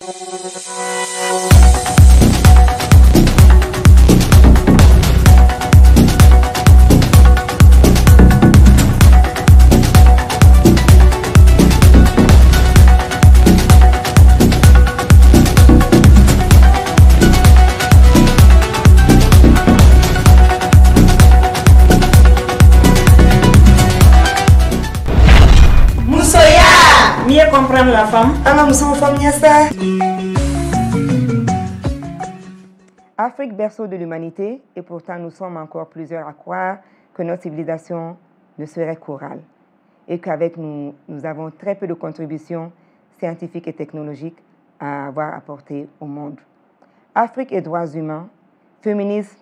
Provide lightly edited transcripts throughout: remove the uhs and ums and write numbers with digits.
Mieux comprendre la femme. Afrique, berceau de l'humanité, et pourtant nous sommes encore plusieurs à croire que notre civilisation ne serait qu'orale et qu'avec nous, nous avons très peu de contributions scientifiques et technologiques à avoir apportées au monde. Afrique et droits humains, féminisme,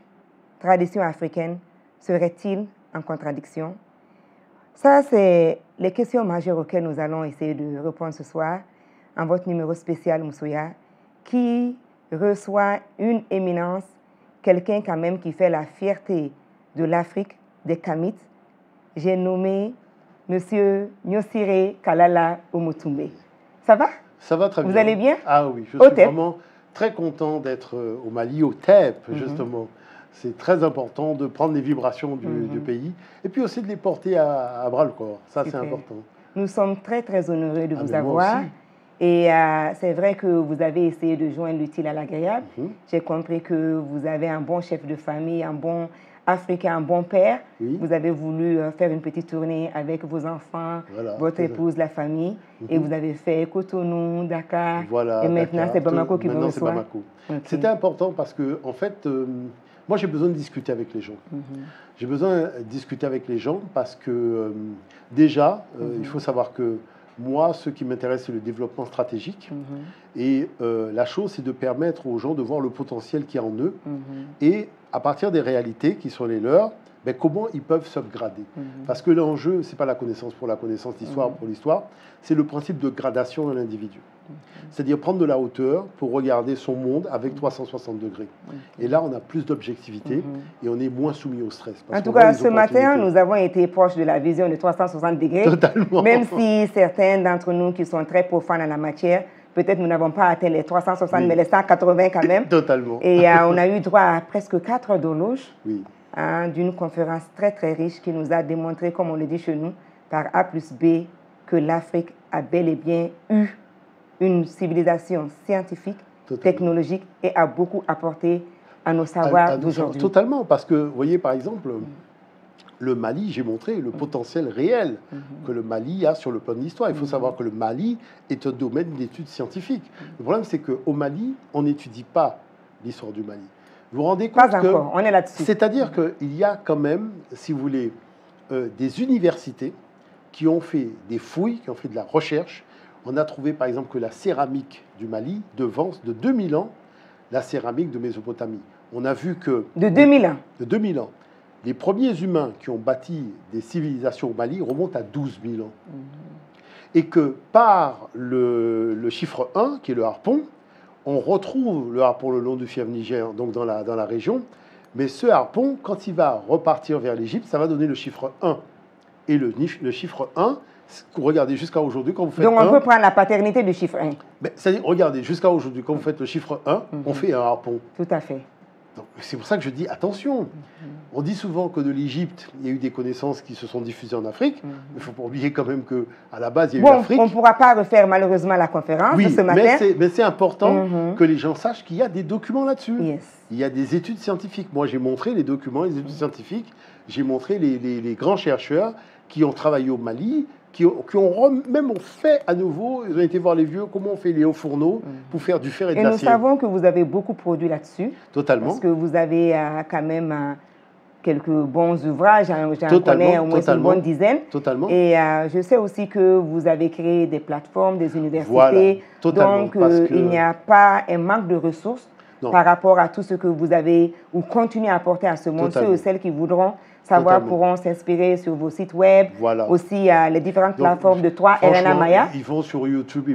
tradition africaine, seraient-ils en contradiction? Ça, c'est les questions majeures auxquelles nous allons essayer de répondre ce soir en votre numéro spécial Moussoya, qui reçoit une éminence, quelqu'un quand même qui fait la fierté de l'Afrique, des Kamites. J'ai nommé M. Nyosire Kalala Omotumbe. Ça va? Ça va très bien. Vous allez bien? Ah oui, je suis vraiment très content d'être au Mali, au TEP, justement. C'est très important de prendre les vibrations du pays et puis aussi de les porter à bras-le-corps. Ça, c'est important. Nous sommes très, très honorés de vous avoir. Et c'est vrai que vous avez essayé de joindre l'utile à l'agréable. J'ai compris que vous avez un bon chef de famille, un bon Africain, un bon père. Vous avez voulu faire une petite tournée avec vos enfants, votre épouse, la famille. Et vous avez fait Cotonou, Dakar. Voilà, et maintenant, c'est Bamako qui vous reçoit. C'était important parce que, en fait, moi, j'ai besoin de discuter avec les gens. J'ai besoin de discuter avec les gens parce que, déjà, il faut savoir que moi, ce qui m'intéresse, c'est le développement stratégique. Et la chose, c'est de permettre aux gens de voir le potentiel qu'il y a en eux. Et à partir des réalités qui sont les leurs, ben, comment ils peuvent s'upgrader. Parce que l'enjeu, ce n'est pas la connaissance pour la connaissance, l'histoire pour l'histoire, c'est le principe de gradation de l'individu. C'est-à-dire prendre de la hauteur pour regarder son monde avec 360 degrés. Et là, on a plus d'objectivité et on est moins soumis au stress. En tout cas, ce matin, nous avons été proches de la vision de 360 degrés. Totalement. Même si certains d'entre nous qui sont très profanes en la matière, peut-être nous n'avons pas atteint les 360, mais les 180 quand même. Totalement. Et on a eu droit à presque 4 heures d'horloge d'une conférence très, très riche qui nous a démontré, comme on le dit chez nous, par A plus B, que l'Afrique a bel et bien eu une civilisation scientifique, technologique et a beaucoup apporté à nos savoirs d'aujourd'hui. Totalement, parce que, vous voyez, par exemple, le Mali, j'ai montré le potentiel réel que le Mali a sur le plan de l'histoire. Il faut savoir que le Mali est un domaine d'études scientifiques. Le problème, c'est qu'au Mali, on n'étudie pas l'histoire du Mali. Vous vous rendez compte Pas encore, on est là-dessus. C'est-à-dire qu'il y a quand même, si vous voulez, des universités qui ont fait des fouilles, qui ont fait de la recherche. On a trouvé, par exemple, que la céramique du Mali devance de 2000 ans la céramique de Mésopotamie. On a vu que... De 2000 ans. De 2000 ans. Les premiers humains qui ont bâti des civilisations au Mali remontent à 12 000 ans. Et que par le chiffre 1, qui est le harpon, on retrouve le harpon le long du fleuve Niger, donc dans la région. Mais ce harpon, quand il va repartir vers l'Égypte, ça va donner le chiffre 1. Et le chiffre 1... Regardez, jusqu'à aujourd'hui, quand vous faites donc, on peut prendre la paternité du chiffre 1. C'est-à-dire, regardez, jusqu'à aujourd'hui, quand vous faites le chiffre 1, on fait un harpon. Tout à fait. C'est pour ça que je dis, attention. On dit souvent que de l'Égypte, il y a eu des connaissances qui se sont diffusées en Afrique. Mais il ne faut pas oublier quand même qu'à la base, il y a eu l'Afrique. On ne pourra pas refaire malheureusement la conférence de ce matin. Mais c'est important que les gens sachent qu'il y a des documents là-dessus. Yes. Il y a des études scientifiques. Moi, j'ai montré les documents, les études scientifiques. J'ai montré les grands chercheurs qui ont travaillé au Mali, qui ont même fait à nouveau, ils ont été voir les vieux, comment on fait les hauts fourneaux pour faire du fer et de l'acier. Et nous savons que vous avez beaucoup produit là-dessus. Totalement. Parce que vous avez quand même quelques bons ouvrages, j'en connais au moins une bonne dizaine. Totalement. Et je sais aussi que vous avez créé des plateformes, des universités. Voilà, totalement. Donc, il n'y a pas un manque de ressources par rapport à tout ce que vous avez ou continuez à apporter à ce monde. Ceux ou celles qui voudront savoir pourront s'inspirer sur vos sites web, aussi les différentes plateformes de toi, RNA Maya. Ils vont sur YouTube,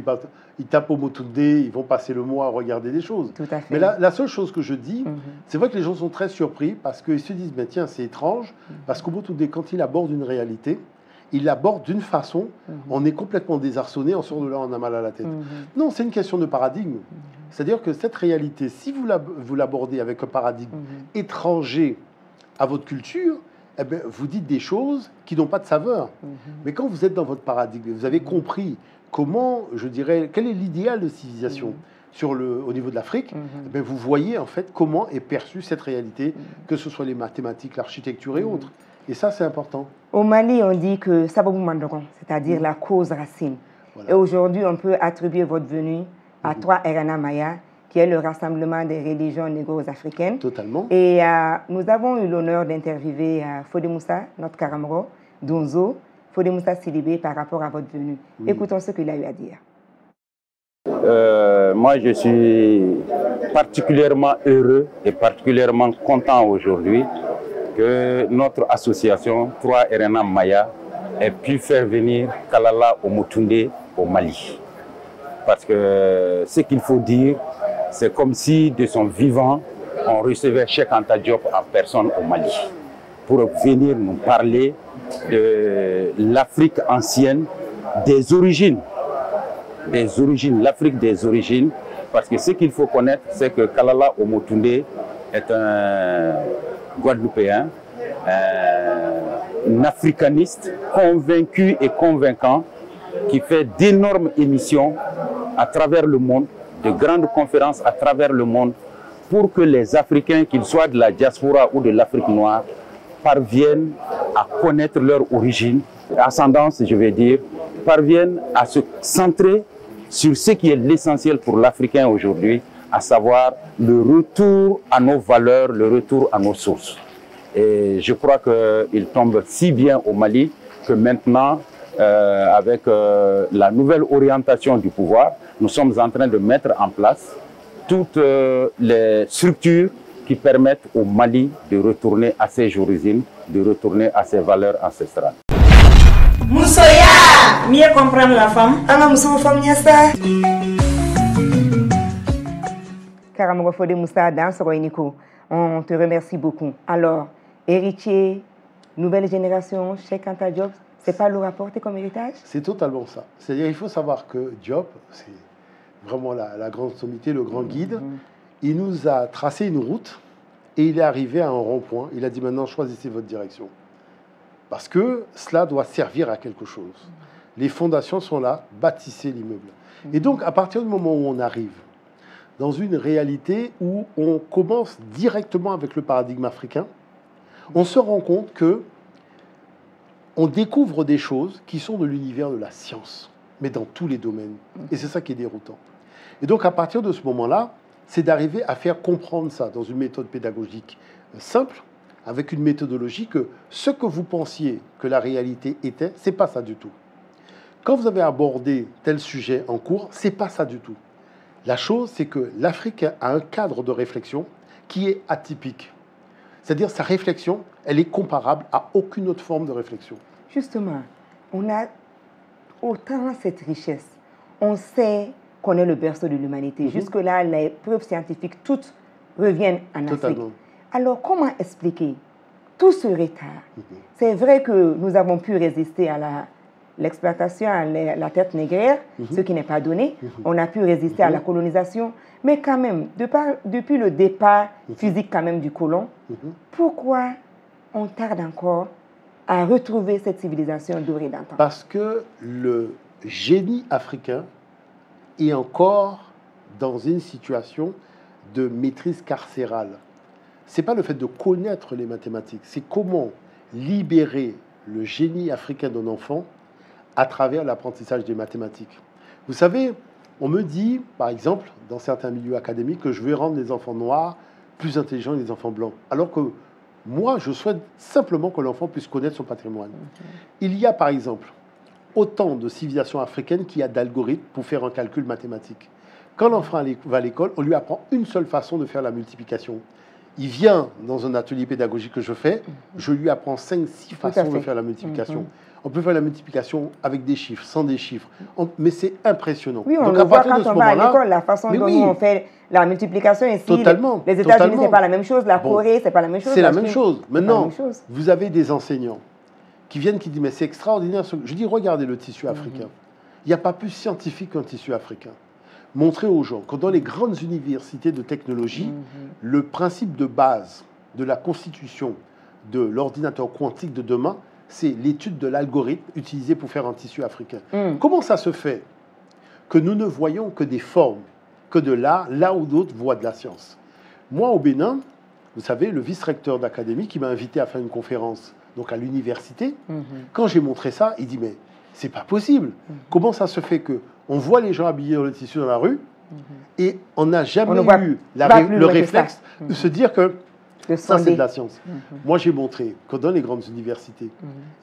ils tapent Omotunde, ils vont passer le mois à regarder des choses. Tout à fait. Mais la seule chose que je dis, c'est vrai que les gens sont très surpris parce qu'ils se disent, mais tiens, c'est étrange, parce qu'Omotunde, quand il aborde une réalité, il l'aborde d'une façon, on est complètement désarçonné, on sort de là, on a mal à la tête. Non, c'est une question de paradigme. C'est-à-dire que cette réalité, si vous l'abordez avec un paradigme étranger à votre culture, eh bien, vous dites des choses qui n'ont pas de saveur. Mais quand vous êtes dans votre paradigme, vous avez compris comment, je dirais, quel est l'idéal de civilisation au niveau de l'Afrique, eh bien, vous voyez en fait comment est perçue cette réalité, que ce soit les mathématiques, l'architecture et autres. Et ça, c'est important. Au Mali, on dit que Sababu Mandoron, c'est-à-dire la cause racine. Voilà. Et aujourd'hui, on peut attribuer votre venue à 3RNA Maya, qui est le rassemblement des religions négro-africaines. Totalement. Et nous avons eu l'honneur d'interviewer Fodé Moussa, notre Karamoro, Donzo, Fodé Moussa Sidibé par rapport à votre venue. Écoutons ce qu'il a eu à dire. Moi, je suis particulièrement heureux et particulièrement content aujourd'hui que notre association 3RNA Maya ait pu faire venir Kalala Omotunde au Mali. Parce que ce qu'il faut dire, c'est comme si de son vivant, on recevait Cheikh Anta Diop en personne au Mali pour venir nous parler de l'Afrique ancienne, des origines, l'Afrique des origines. Parce que ce qu'il faut connaître, c'est que Kalala Omotunde est un Guadeloupéen, un africaniste convaincu et convaincant qui fait d'énormes émissions à travers le monde, de grandes conférences à travers le monde pour que les Africains, qu'ils soient de la diaspora ou de l'Afrique noire, parviennent à connaître leur origine, ascendance, je vais dire, parviennent à se centrer sur ce qui est l'essentiel pour l'Africain aujourd'hui, à savoir le retour à nos valeurs, le retour à nos sources. Et je crois qu'il tombe si bien au Mali que maintenant, avec la nouvelle orientation du pouvoir, nous sommes en train de mettre en place toutes les structures qui permettent au Mali de retourner à ses origines, de retourner à ses valeurs ancestrales. Moussoya, mieux comprendre la femme. Ama Mousso femme ça. Karamoro Fodé Moussa, dans Soroiniko, on te remercie beaucoup. Alors, héritier, nouvelle génération, Cheikh Anta Diop, c'est pas le rapporter comme héritage? C'est totalement ça. C'est-à-dire, il faut savoir que Diop, c'est vraiment la grande sommité, le grand guide. Il nous a tracé une route et il est arrivé à un rond-point. Il a dit maintenant, choisissez votre direction. Parce que cela doit servir à quelque chose. Les fondations sont là, bâtissez l'immeuble. Et donc, à partir du moment où on arrive dans une réalité où on commence directement avec le paradigme africain, on se rend compte que on découvre des choses qui sont de l'univers de la science, mais dans tous les domaines. Et c'est ça qui est déroutant. Et donc, à partir de ce moment-là, c'est d'arriver à faire comprendre ça dans une méthode pédagogique simple, avec une méthodologie que ce que vous pensiez que la réalité était, c'est pas ça du tout. Quand vous avez abordé tel sujet en cours, c'est pas ça du tout. La chose, c'est que l'Afrique a un cadre de réflexion qui est atypique. C'est-à-dire sa réflexion, elle est comparable à aucune autre forme de réflexion. Justement, on a autant cette richesse. On sait qu'on est le berceau de l'humanité. Jusque-là, les preuves scientifiques, toutes reviennent en Afrique. Alors, comment expliquer tout ce retard? C'est vrai que nous avons pu résister à l'exploitation, à la traite négrière, ce qui n'est pas donné. On a pu résister à la colonisation. Mais quand même, depuis le départ physique quand même du colon, pourquoi on tarde encore à retrouver cette civilisation dorée d'antan? Parce que le génie africain est encore dans une situation de maîtrise carcérale. Ce n'est pas le fait de connaître les mathématiques, c'est comment libérer le génie africain d'un enfant à travers l'apprentissage des mathématiques. Vous savez, on me dit, par exemple, dans certains milieux académiques, que je vais rendre les enfants noirs plus intelligents que les enfants blancs. Alors que moi, je souhaite simplement que l'enfant puisse connaître son patrimoine. Il y a, par exemple, autant de civilisations africaines qu'il y a d'algorithmes pour faire un calcul mathématique. Quand l'enfant va à l'école, on lui apprend une seule façon de faire la multiplication. Il vient dans un atelier pédagogique que je fais, je lui apprends 5-6 façons de faire la multiplication. On peut faire la multiplication avec des chiffres, sans des chiffres. Mais c'est impressionnant. Oui, on le voit quand on va à l'école, la façon dont nous on fait la multiplication ici. Totalement. Les États-Unis, ce n'est pas la même chose. La Corée, ce n'est pas la même chose. C'est la même chose. Maintenant, vous avez des enseignants qui viennent, qui disent, mais c'est extraordinaire. Je dis, regardez le tissu africain. Il n'y a pas plus scientifique qu'un tissu africain. Montrez aux gens que dans les grandes universités de technologie, le principe de base de la constitution de l'ordinateur quantique de demain, c'est l'étude de l'algorithme utilisé pour faire un tissu africain. Comment ça se fait que nous ne voyons que des formes, que de l'art, là où d'autres voient de la science? Moi, au Bénin, vous savez, le vice-recteur d'académie qui m'a invité à faire une conférence donc à l'université, quand j'ai montré ça, il dit, mais c'est pas possible. Comment ça se fait que on voit les gens habillés dans le tissu dans la rue et on n'a jamais eu le réflexe de se dire que ça, c'est de la science. Moi, j'ai montré que dans les grandes universités,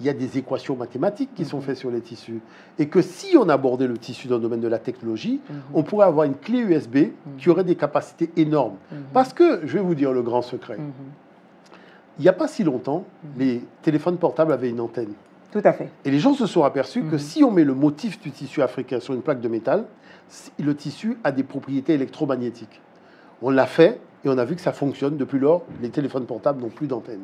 il y a des équations mathématiques qui sont faites sur les tissus et que si on abordait le tissu dans le domaine de la technologie, on pourrait avoir une clé USB qui aurait des capacités énormes. Parce que, je vais vous dire le grand secret, il n'y a pas si longtemps, les téléphones portables avaient une antenne. Tout à fait. Et les gens se sont aperçus que si on met le motif du tissu africain sur une plaque de métal, le tissu a des propriétés électromagnétiques. On l'a fait et on a vu que ça fonctionne. Depuis lors, les téléphones portables n'ont plus d'antenne.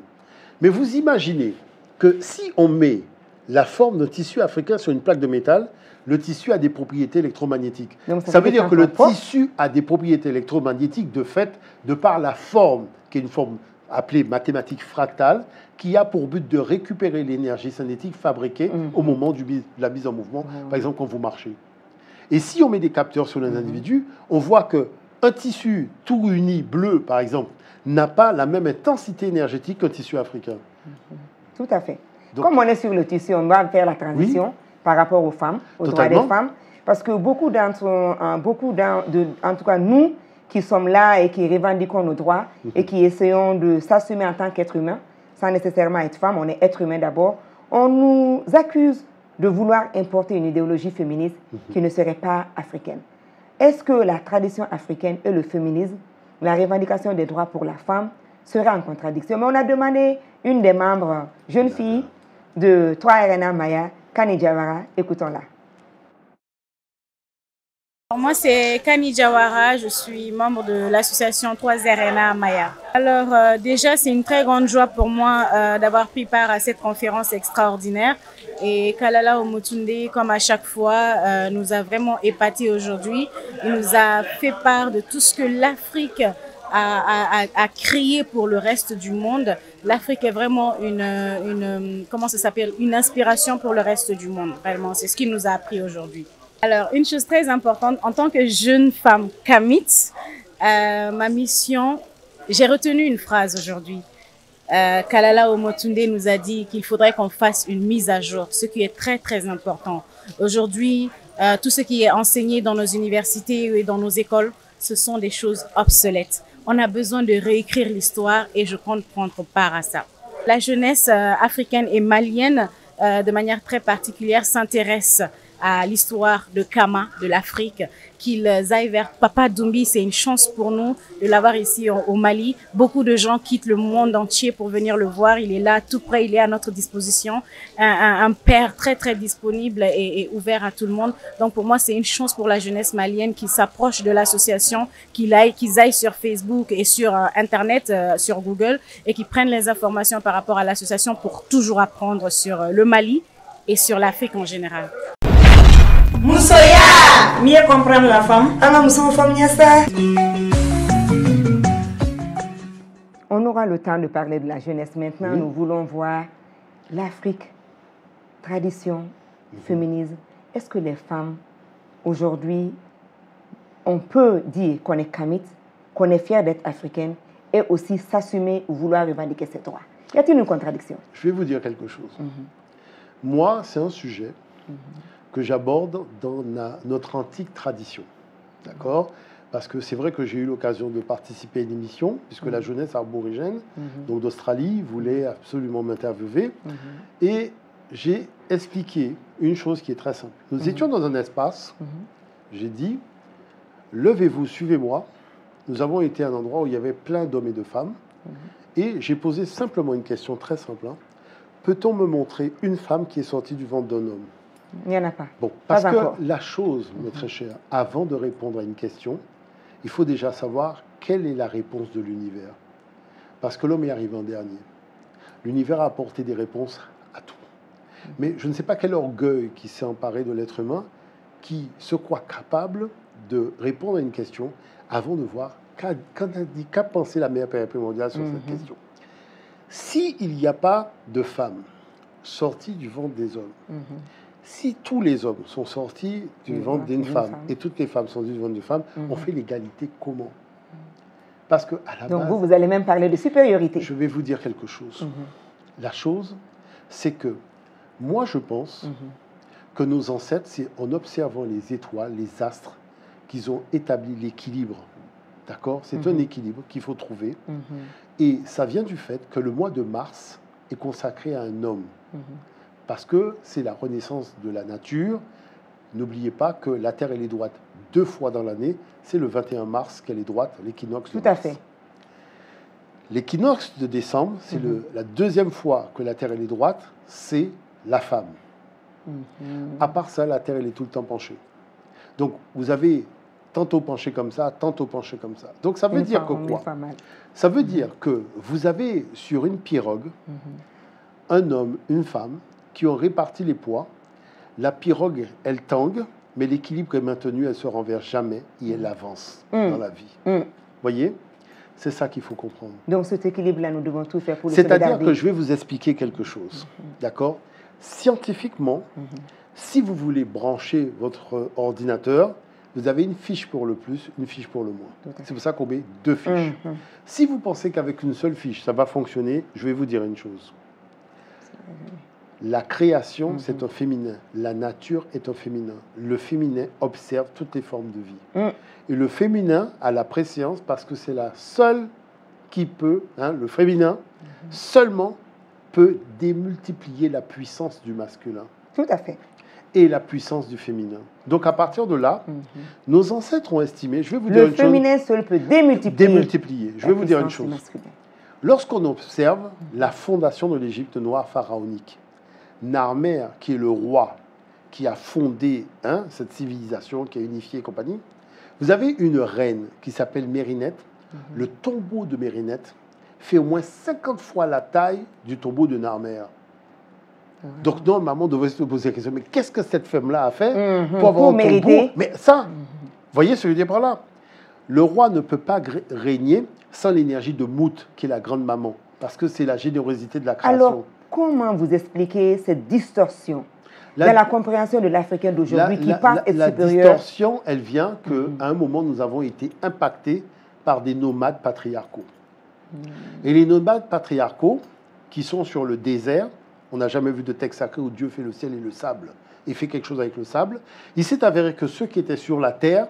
Mais vous imaginez que si on met la forme d'un tissu africain sur une plaque de métal, le tissu a des propriétés électromagnétiques. Donc, ça veut dire que le tissu a des propriétés électromagnétiques de fait, de par la forme, qui est une forme appelée mathématique fractale, qui a pour but de récupérer l'énergie cinétique fabriquée au moment de la mise en mouvement, par exemple quand vous marchez. Et si on met des capteurs sur les individus, on voit qu'un tissu tout uni, bleu par exemple, n'a pas la même intensité énergétique qu'un tissu africain. Tout à fait. Donc, comme on est sur le tissu, on doit faire la transition par rapport aux femmes, aux droits des femmes, parce que beaucoup d'entre, en tout cas nous, qui sommes là et qui revendiquons nos droits et qui essayons de s'assumer en tant qu'être humain, sans nécessairement être femme, on est être humain d'abord, on nous accuse de vouloir importer une idéologie féministe qui ne serait pas africaine. Est-ce que la tradition africaine et le féminisme, la revendication des droits pour la femme, seraient en contradiction? Mais on a demandé une des membres, jeune fille de 3RNA Maya, Kani Jawara, écoutons-la. Moi, c'est Kani Jawara, je suis membre de l'association 3RNA Maya. Alors déjà, c'est une très grande joie pour moi d'avoir pris part à cette conférence extraordinaire. Et Kalala Omotunde, comme à chaque fois, nous a vraiment épatés aujourd'hui. Il nous a fait part de tout ce que l'Afrique a créé pour le reste du monde. L'Afrique est vraiment comment ça s'appelle, une inspiration pour le reste du monde. Vraiment, c'est ce qu'il nous a appris aujourd'hui. Alors, une chose très importante, en tant que jeune femme kamite, ma mission, j'ai retenu une phrase aujourd'hui. Kalala Omotunde nous a dit qu'il faudrait qu'on fasse une mise à jour, ce qui est très, très important. Aujourd'hui, tout ce qui est enseigné dans nos universités et dans nos écoles, ce sont des choses obsolètes. On a besoin de réécrire l'histoire et je compte prendre part à ça. La jeunesse africaine et malienne, de manière très particulière, s'intéresse à l'histoire de Kama, de l'Afrique, qu'ils aillent vers Papa Doumbia. C'est une chance pour nous de l'avoir ici au Mali. Beaucoup de gens quittent le monde entier pour venir le voir. Il est là, tout près, il est à notre disposition. Un père très, très disponible et ouvert à tout le monde. Donc pour moi, c'est une chance pour la jeunesse malienne qui s'approche de l'association, qu'ils aillent sur Facebook et sur Internet, sur Google, et qui prennent les informations par rapport à l'association pour toujours apprendre sur le Mali et sur l'Afrique en général. Moussoya, mieux comprendre la femme. On aura le temps de parler de la jeunesse. Maintenant, nous voulons voir l'Afrique, tradition, féminisme. Est-ce que les femmes, aujourd'hui, on peut dire qu'on est kamite, qu'on est fier d'être africaine et aussi s'assumer ou vouloir revendiquer ses droits? Y a-t-il une contradiction? Je vais vous dire quelque chose. Moi, c'est un sujet que j'aborde dans notre antique tradition. D'accord? Parce que c'est vrai que j'ai eu l'occasion de participer à une émission, puisque la jeunesse aborigène, donc d'Australie, voulait absolument m'interviewer. Et j'ai expliqué une chose qui est très simple. Nous étions dans un espace, j'ai dit, levez-vous, suivez-moi. Nous avons été à un endroit où il y avait plein d'hommes et de femmes. Et j'ai posé simplement une question très simple. Peut-on me montrer une femme qui est sortie du ventre d'un homme? Il n'y en a pas. Bon, parce que la chose, mes très chers, avant de répondre à une question, il faut déjà savoir quelle est la réponse de l'univers. Parce que l'homme est arrivé en dernier. L'univers a apporté des réponses à tout. Mais je ne sais pas quel orgueil qui s'est emparé de l'être humain qui se croit capable de répondre à une question avant de voir qu'a pensé la mère primordiale sur cette question. S'il n'y a pas de femmes sorties du ventre des hommes, si tous les hommes sont sortis du ventre d'une femme et toutes les femmes sont sorties du ventre d'une femme, on fait l'égalité comment? Parce que à la Donc base, vous allez même parler de supériorité. je vais vous dire quelque chose. La chose, c'est que moi je pense que nos ancêtres, c'est en observant les étoiles, les astres, qu'ils ont établi l'équilibre. D'accord? C'est un équilibre qu'il faut trouver. Et ça vient du fait que le mois de mars est consacré à un homme. Parce que c'est la renaissance de la nature. N'oubliez pas que la Terre, elle est droite 2 fois dans l'année. C'est le 21 mars qu'elle est droite, l'équinoxe de mars. Tout à fait. L'équinoxe de décembre, c'est la 2e fois que la Terre, elle est droite, c'est la femme. À part ça, la Terre, elle est tout le temps penchée. Donc, vous avez tantôt penché comme ça, tantôt penché comme ça. Donc, ça veut dire que quoi? Ça veut dire que vous avez sur une pirogue un homme, une femme, qui ont réparti les poids. La pirogue, elle tangue, mais l'équilibre est maintenu, elle ne se renverse jamais et elle avance dans la vie. Voyez? C'est ça qu'il faut comprendre. Donc cet équilibre-là, nous devons tout faire pour le sauvegarder. C'est-à-dire que je vais vous expliquer quelque chose. D'accord? Scientifiquement, si vous voulez brancher votre ordinateur, vous avez une fiche pour le plus, une fiche pour le moins. C'est pour ça qu'on met 2 fiches. Si vous pensez qu'avec une seule fiche, ça va fonctionner, je vais vous dire une chose. La création, c'est un féminin. La nature est un féminin. Le féminin observe toutes les formes de vie. Et le féminin a la préséance parce que c'est la seule qui peut, le féminin, seulement peut démultiplier la puissance du masculin. Tout à fait. Et la puissance du féminin. Donc à partir de là, nos ancêtres ont estimé, je vais vous dire une chose. Le féminin seul peut démultiplier. Je vais vous dire une chose. Lorsqu'on observe la fondation de l'Égypte noire pharaonique, Narmer, qui est le roi qui a fondé cette civilisation, qui a unifié et compagnie, vous avez une reine qui s'appelle Mérinette. Le tombeau de Mérinette fait au moins 50 fois la taille du tombeau de Narmer. Donc normalement, on devrait se poser la question, mais qu'est-ce que cette femme-là a fait pour avoir un tombeau? Mais ça, voyez ce que je veux dire par là? Le roi ne peut pas régner sans l'énergie de Mout, qui est la grande maman, parce que c'est la générosité de la création. Alors, comment vous expliquez cette distorsion dans la compréhension de l'Africain d'aujourd'hui qui pense être supérieur? La distorsion, elle vient qu'à un moment, nous avons été impactés par des nomades patriarcaux. Et les nomades patriarcaux, qui sont sur le désert, on n'a jamais vu de texte sacré où Dieu fait le ciel et le sable, et fait quelque chose avec le sable. Il s'est avéré que ceux qui étaient sur la terre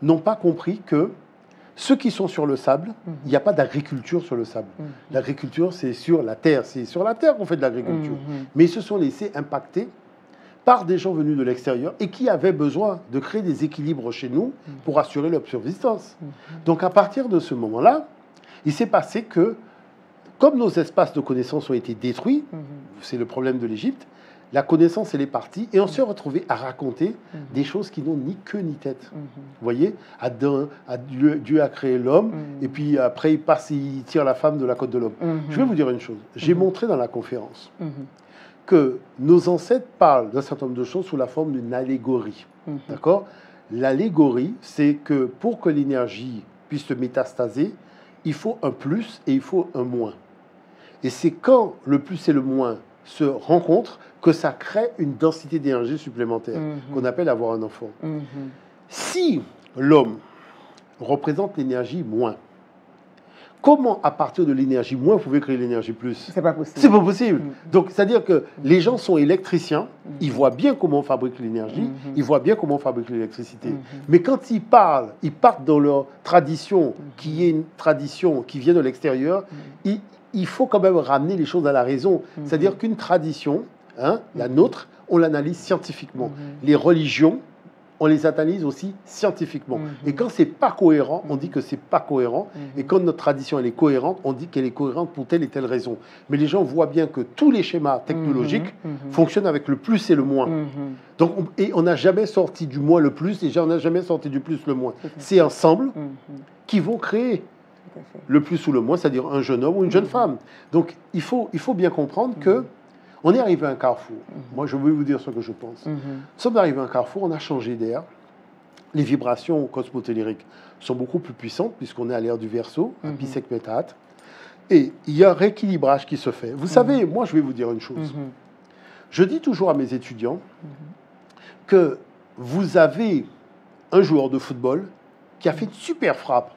n'ont pas compris que ceux qui sont sur le sable, il n'y a pas d'agriculture sur le sable. L'agriculture, c'est sur la terre. C'est sur la terre qu'on fait de l'agriculture. Mais ils se sont laissés impacter par des gens venus de l'extérieur et qui avaient besoin de créer des équilibres chez nous pour assurer leur subsistance. Donc à partir de ce moment-là, il s'est passé que, comme nos espaces de connaissance ont été détruits, c'est le problème de l'Égypte, la connaissance, elle est partie, et on s'est retrouvé à raconter des choses qui n'ont ni queue ni tête. Vous voyez, Dieu a créé l'homme, et puis après, il tire la femme de la côte de l'homme. Je vais vous dire une chose. J'ai montré dans la conférence que nos ancêtres parlent d'un certain nombre de choses sous la forme d'une allégorie. D'accord? L'allégorie, c'est que pour que l'énergie puisse se métastaser, il faut un plus et il faut un moins. Et c'est quand le plus et le moins se rencontrent que ça crée une densité d'énergie supplémentaire, qu'on appelle avoir un enfant. Si l'homme représente l'énergie moins, comment, à partir de l'énergie moins, vous pouvez créer l'énergie plus? C'est pas possible. C'est pas possible. Donc, c'est-à-dire que les gens sont électriciens, ils voient bien comment on fabrique l'énergie, ils voient bien comment on fabrique l'électricité. Mais quand ils parlent, ils partent dans leur tradition, qui est une tradition qui vient de l'extérieur, il faut quand même ramener les choses à la raison. C'est-à-dire qu'une tradition, la nôtre, on l'analyse scientifiquement. Les religions, on les analyse aussi scientifiquement. Et quand c'est pas cohérent, on dit que c'est pas cohérent. Et quand notre tradition elle est cohérente, on dit qu'elle est cohérente pour telle et telle raison. Mais les gens voient bien que tous les schémas technologiques fonctionnent avec le plus et le moins. Donc, on n'a jamais sorti du moins le plus, et on n'a jamais sorti du plus le moins. C'est ensemble qui vont créer le plus ou le moins, c'est-à-dire un jeune homme ou une jeune femme. Donc, il faut bien comprendre que On est arrivé à un carrefour. Moi, je vais vous dire ce que je pense. Nous sommes arrivés à un carrefour, on a changé d'air. Les vibrations cosmotelluriques sont beaucoup plus puissantes puisqu'on est à l'ère du Verseau, à Pi Sec Métate. Et il y a un rééquilibrage qui se fait. Vous savez, moi, je vais vous dire une chose. Je dis toujours à mes étudiants que vous avez un joueur de football qui a fait une super frappe.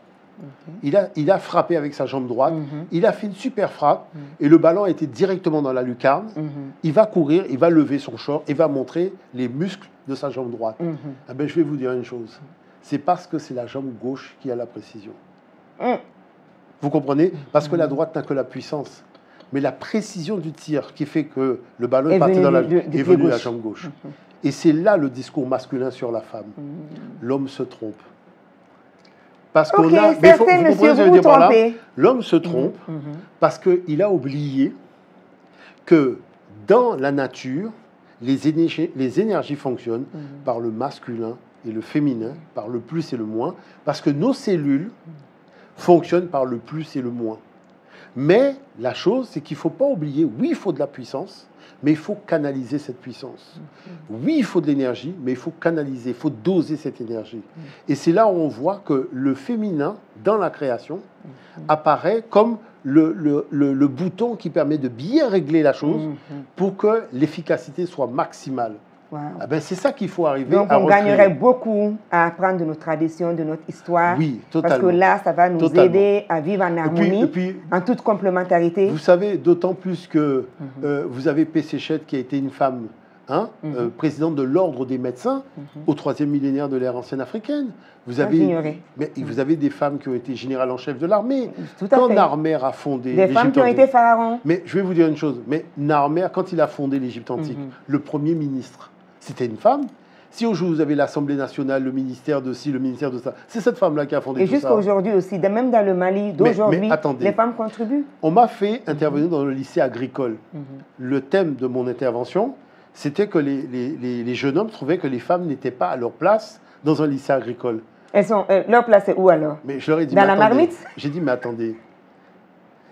Il a frappé avec sa jambe droite, il a fait une super frappe, et le ballon était directement dans la lucarne. Il va courir, il va lever son short, il va montrer les muscles de sa jambe droite. Eh ben, je vais vous dire une chose, c'est parce que c'est la jambe gauche qui a la précision. Vous comprenez? Parce que la droite n'a que la puissance. Mais la précision du tir qui fait que le ballon est parti dans la est venu de la jambe gauche. Et c'est là le discours masculin sur la femme. L'homme se trompe. Parce qu'on a... Mais vous comprenez ce que je veux dire par là? L'homme se trompe parce qu'il a oublié que dans la nature, les énergies fonctionnent par le masculin et le féminin, par le plus et le moins, parce que nos cellules fonctionnent par le plus et le moins. Mais la chose, c'est qu'il ne faut pas oublier, oui, il faut de la puissance, mais il faut canaliser cette puissance. Oui, il faut de l'énergie, mais il faut canaliser, il faut doser cette énergie. Et c'est là où on voit que le féminin, dans la création, apparaît comme le bouton qui permet de bien régler la chose pour que l'efficacité soit maximale. Wow. Ah ben c'est ça qu'il faut arriver à recréer. Donc on gagnerait beaucoup à apprendre de nos traditions, de notre histoire. Oui, totalement. Parce que là, ça va nous aider à vivre en harmonie, en toute complémentarité. Vous savez, d'autant plus que vous avez P. Séchette qui a été une femme, présidente de l'ordre des médecins au 3e millénaire de l'ère ancienne africaine. Vous avez des femmes qui ont été générales en chef de l'armée. Quand Narmer a fondé des femmes qui ont été pharaons. Mais je vais vous dire une chose. Mais Narmer, quand il a fondé l'Égypte antique, le premier ministre, c'était une femme. Si aujourd'hui vous avez l'Assemblée nationale, le ministère de ci, le ministère de ça, c'est cette femme-là qui a fondé tout ça. Et jusqu'à aujourd'hui aussi, même dans le Mali d'aujourd'hui, les femmes contribuent. On m'a fait intervenir dans le lycée agricole. Le thème de mon intervention, c'était que les jeunes hommes trouvaient que les femmes n'étaient pas à leur place dans un lycée agricole. Leur place est où alors? Mais je leur ai dit, dans la marmite? J'ai dit, mais attendez,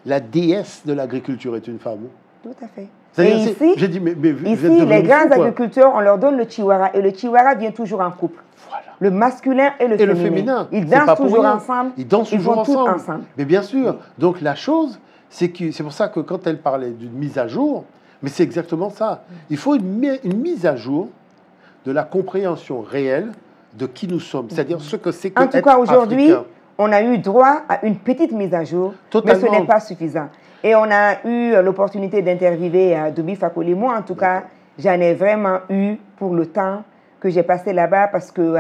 la déesse de l'agriculture est une femme. Tout à fait. Et ici, dit, mais ici les grands agriculteurs, on leur donne le chiwara. Et le chiwara vient toujours en couple. Voilà. Le masculin et le féminin. Ils dansent toujours ensemble. Ils dansent toujours ensemble. Mais bien sûr. Oui. Donc la chose, c'est pour ça que quand elle parlait d'une mise à jour, mais c'est exactement ça. Il faut une mise à jour de la compréhension réelle de qui nous sommes. C'est-à-dire ce que c'est que en tout cas, aujourd'hui, on a eu droit à une petite mise à jour, mais ce n'est pas suffisant. Et on a eu l'opportunité d'interviewer Doubi Fakoli. Moi, en tout cas, j'en ai vraiment eu pour le temps que j'ai passé là-bas parce que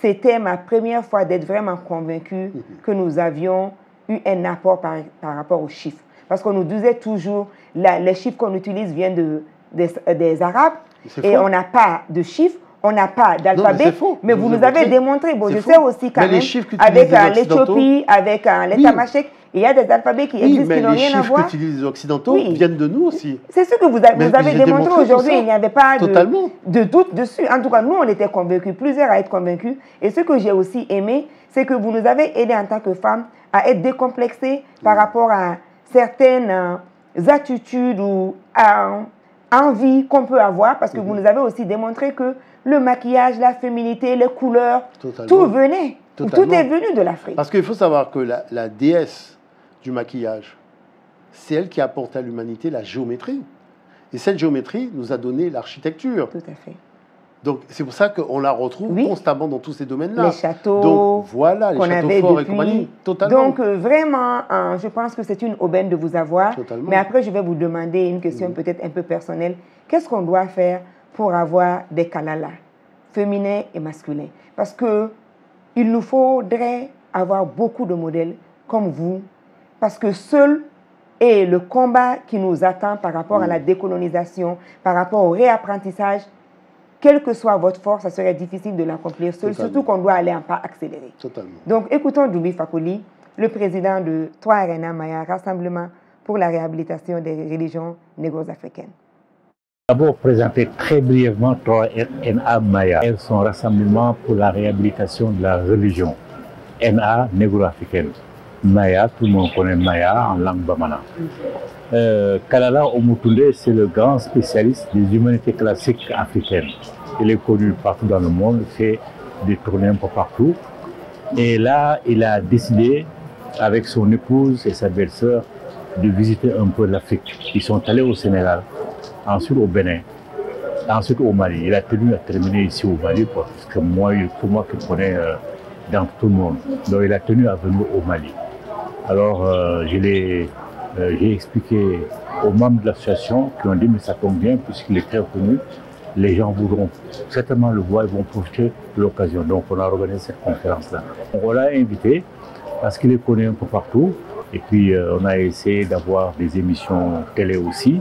c'était ma première fois d'être vraiment convaincue que nous avions eu un apport par rapport aux chiffres. Parce qu'on nous disait toujours, les chiffres qu'on utilise viennent des Arabes et on n'a pas de chiffres. On n'a pas d'alphabet, mais vous nous avez démontré. Bon, je sais aussi quand même, avec l'Éthiopie, avec l'État-Machèque, il y a des alphabets qui existent qui n'ont rien à voir. Les chiffres qu'utilisent les Occidentaux viennent de nous aussi. C'est ce que vous avez démontré aujourd'hui. Il n'y avait pas de doute dessus. En tout cas, nous, on était convaincus, plusieurs à être convaincus. Et ce que j'ai aussi aimé, c'est que vous nous avez aidés en tant que femmes à être décomplexées par rapport à certaines attitudes ou envies qu'on peut avoir, parce que vous nous avez aussi démontré que le maquillage, la féminité, les couleurs, tout venait. Tout est venu de l'Afrique. Parce qu'il faut savoir que la déesse du maquillage, c'est elle qui apporte à l'humanité la géométrie. Et cette géométrie nous a donné l'architecture. Tout à fait. Donc c'est pour ça qu'on la retrouve constamment dans tous ces domaines-là. Les châteaux. Donc voilà, les châteaux forts et compagnie. Totalement. Donc vraiment, je pense que c'est une aubaine de vous avoir. Totalement. Mais après, je vais vous demander une question peut-être un peu personnelle. Qu'est-ce qu'on doit faire pour avoir des kalalas, féminins et masculins? Parce qu'il nous faudrait avoir beaucoup de modèles comme vous, parce que seul est le combat qui nous attend par rapport à la décolonisation, par rapport au réapprentissage. Quelle que soit votre force, ça serait difficile de l'accomplir seul, surtout qu'on doit aller en pas accéléré. Totalement. Donc écoutons Doubi Fakoli, le président de 3RNA Maya, Rassemblement pour la réhabilitation des religions négro-africaines. D'abord, présenter très brièvement 3RNA Maya et son rassemblement pour la réhabilitation de la religion. NA négro-africaine. Maya, tout le monde connaît Maya en langue bamana. Kalala Omotunde, c'est le grand spécialiste des humanités classiques africaines. Il est connu partout dans le monde, il fait des tournées un peu partout. Et là, il a décidé, avec son épouse et sa belle-sœur, de visiter un peu l'Afrique. Ils sont allés au Sénégal, ensuite au Bénin, ensuite au Mali. Il a tenu à terminer ici au Mali, parce que moi, pour moi qui connais dans tout le monde. Donc il a tenu à venir au Mali. Alors j'ai expliqué aux membres de l'association qui ont dit mais ça tombe bien puisqu'il est très connu. Les gens voudront certainement le voir, ils vont profiter de l'occasion. Donc on a organisé cette conférence-là. On l'a invité parce qu'il est connu un peu partout. Et puis on a essayé d'avoir des émissions télé aussi.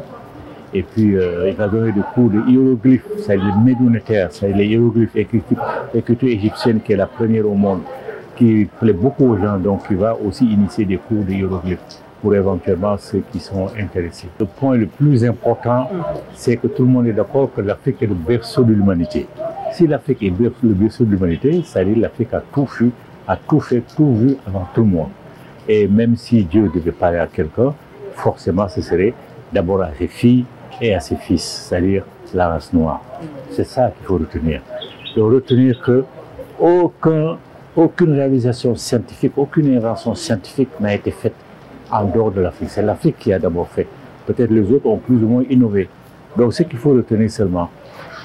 Et puis il va donner des cours de hiéroglyphes, c'est le médionétaire, c'est les hiéroglyphes, l'écriture égyptienne qui est la première au monde, qui plaît beaucoup aux gens. Donc il va aussi initier des cours de hiéroglyphes pour éventuellement ceux qui sont intéressés. Le point le plus important, c'est que tout le monde est d'accord que l'Afrique est le berceau de l'humanité. Si l'Afrique est le berceau de l'humanité, ça veut dire que l'Afrique a tout vu, a tout fait, tout vu avant tout le monde. Et même si Dieu devait parler à quelqu'un, forcément ce serait d'abord à ses filles et à ses fils, c'est-à-dire la race noire. C'est ça qu'il faut retenir. Il faut retenir que aucune réalisation scientifique, aucune invention scientifique n'a été faite en dehors de l'Afrique. C'est l'Afrique qui a d'abord fait. Peut-être les autres ont plus ou moins innové. Donc ce qu'il faut retenir seulement,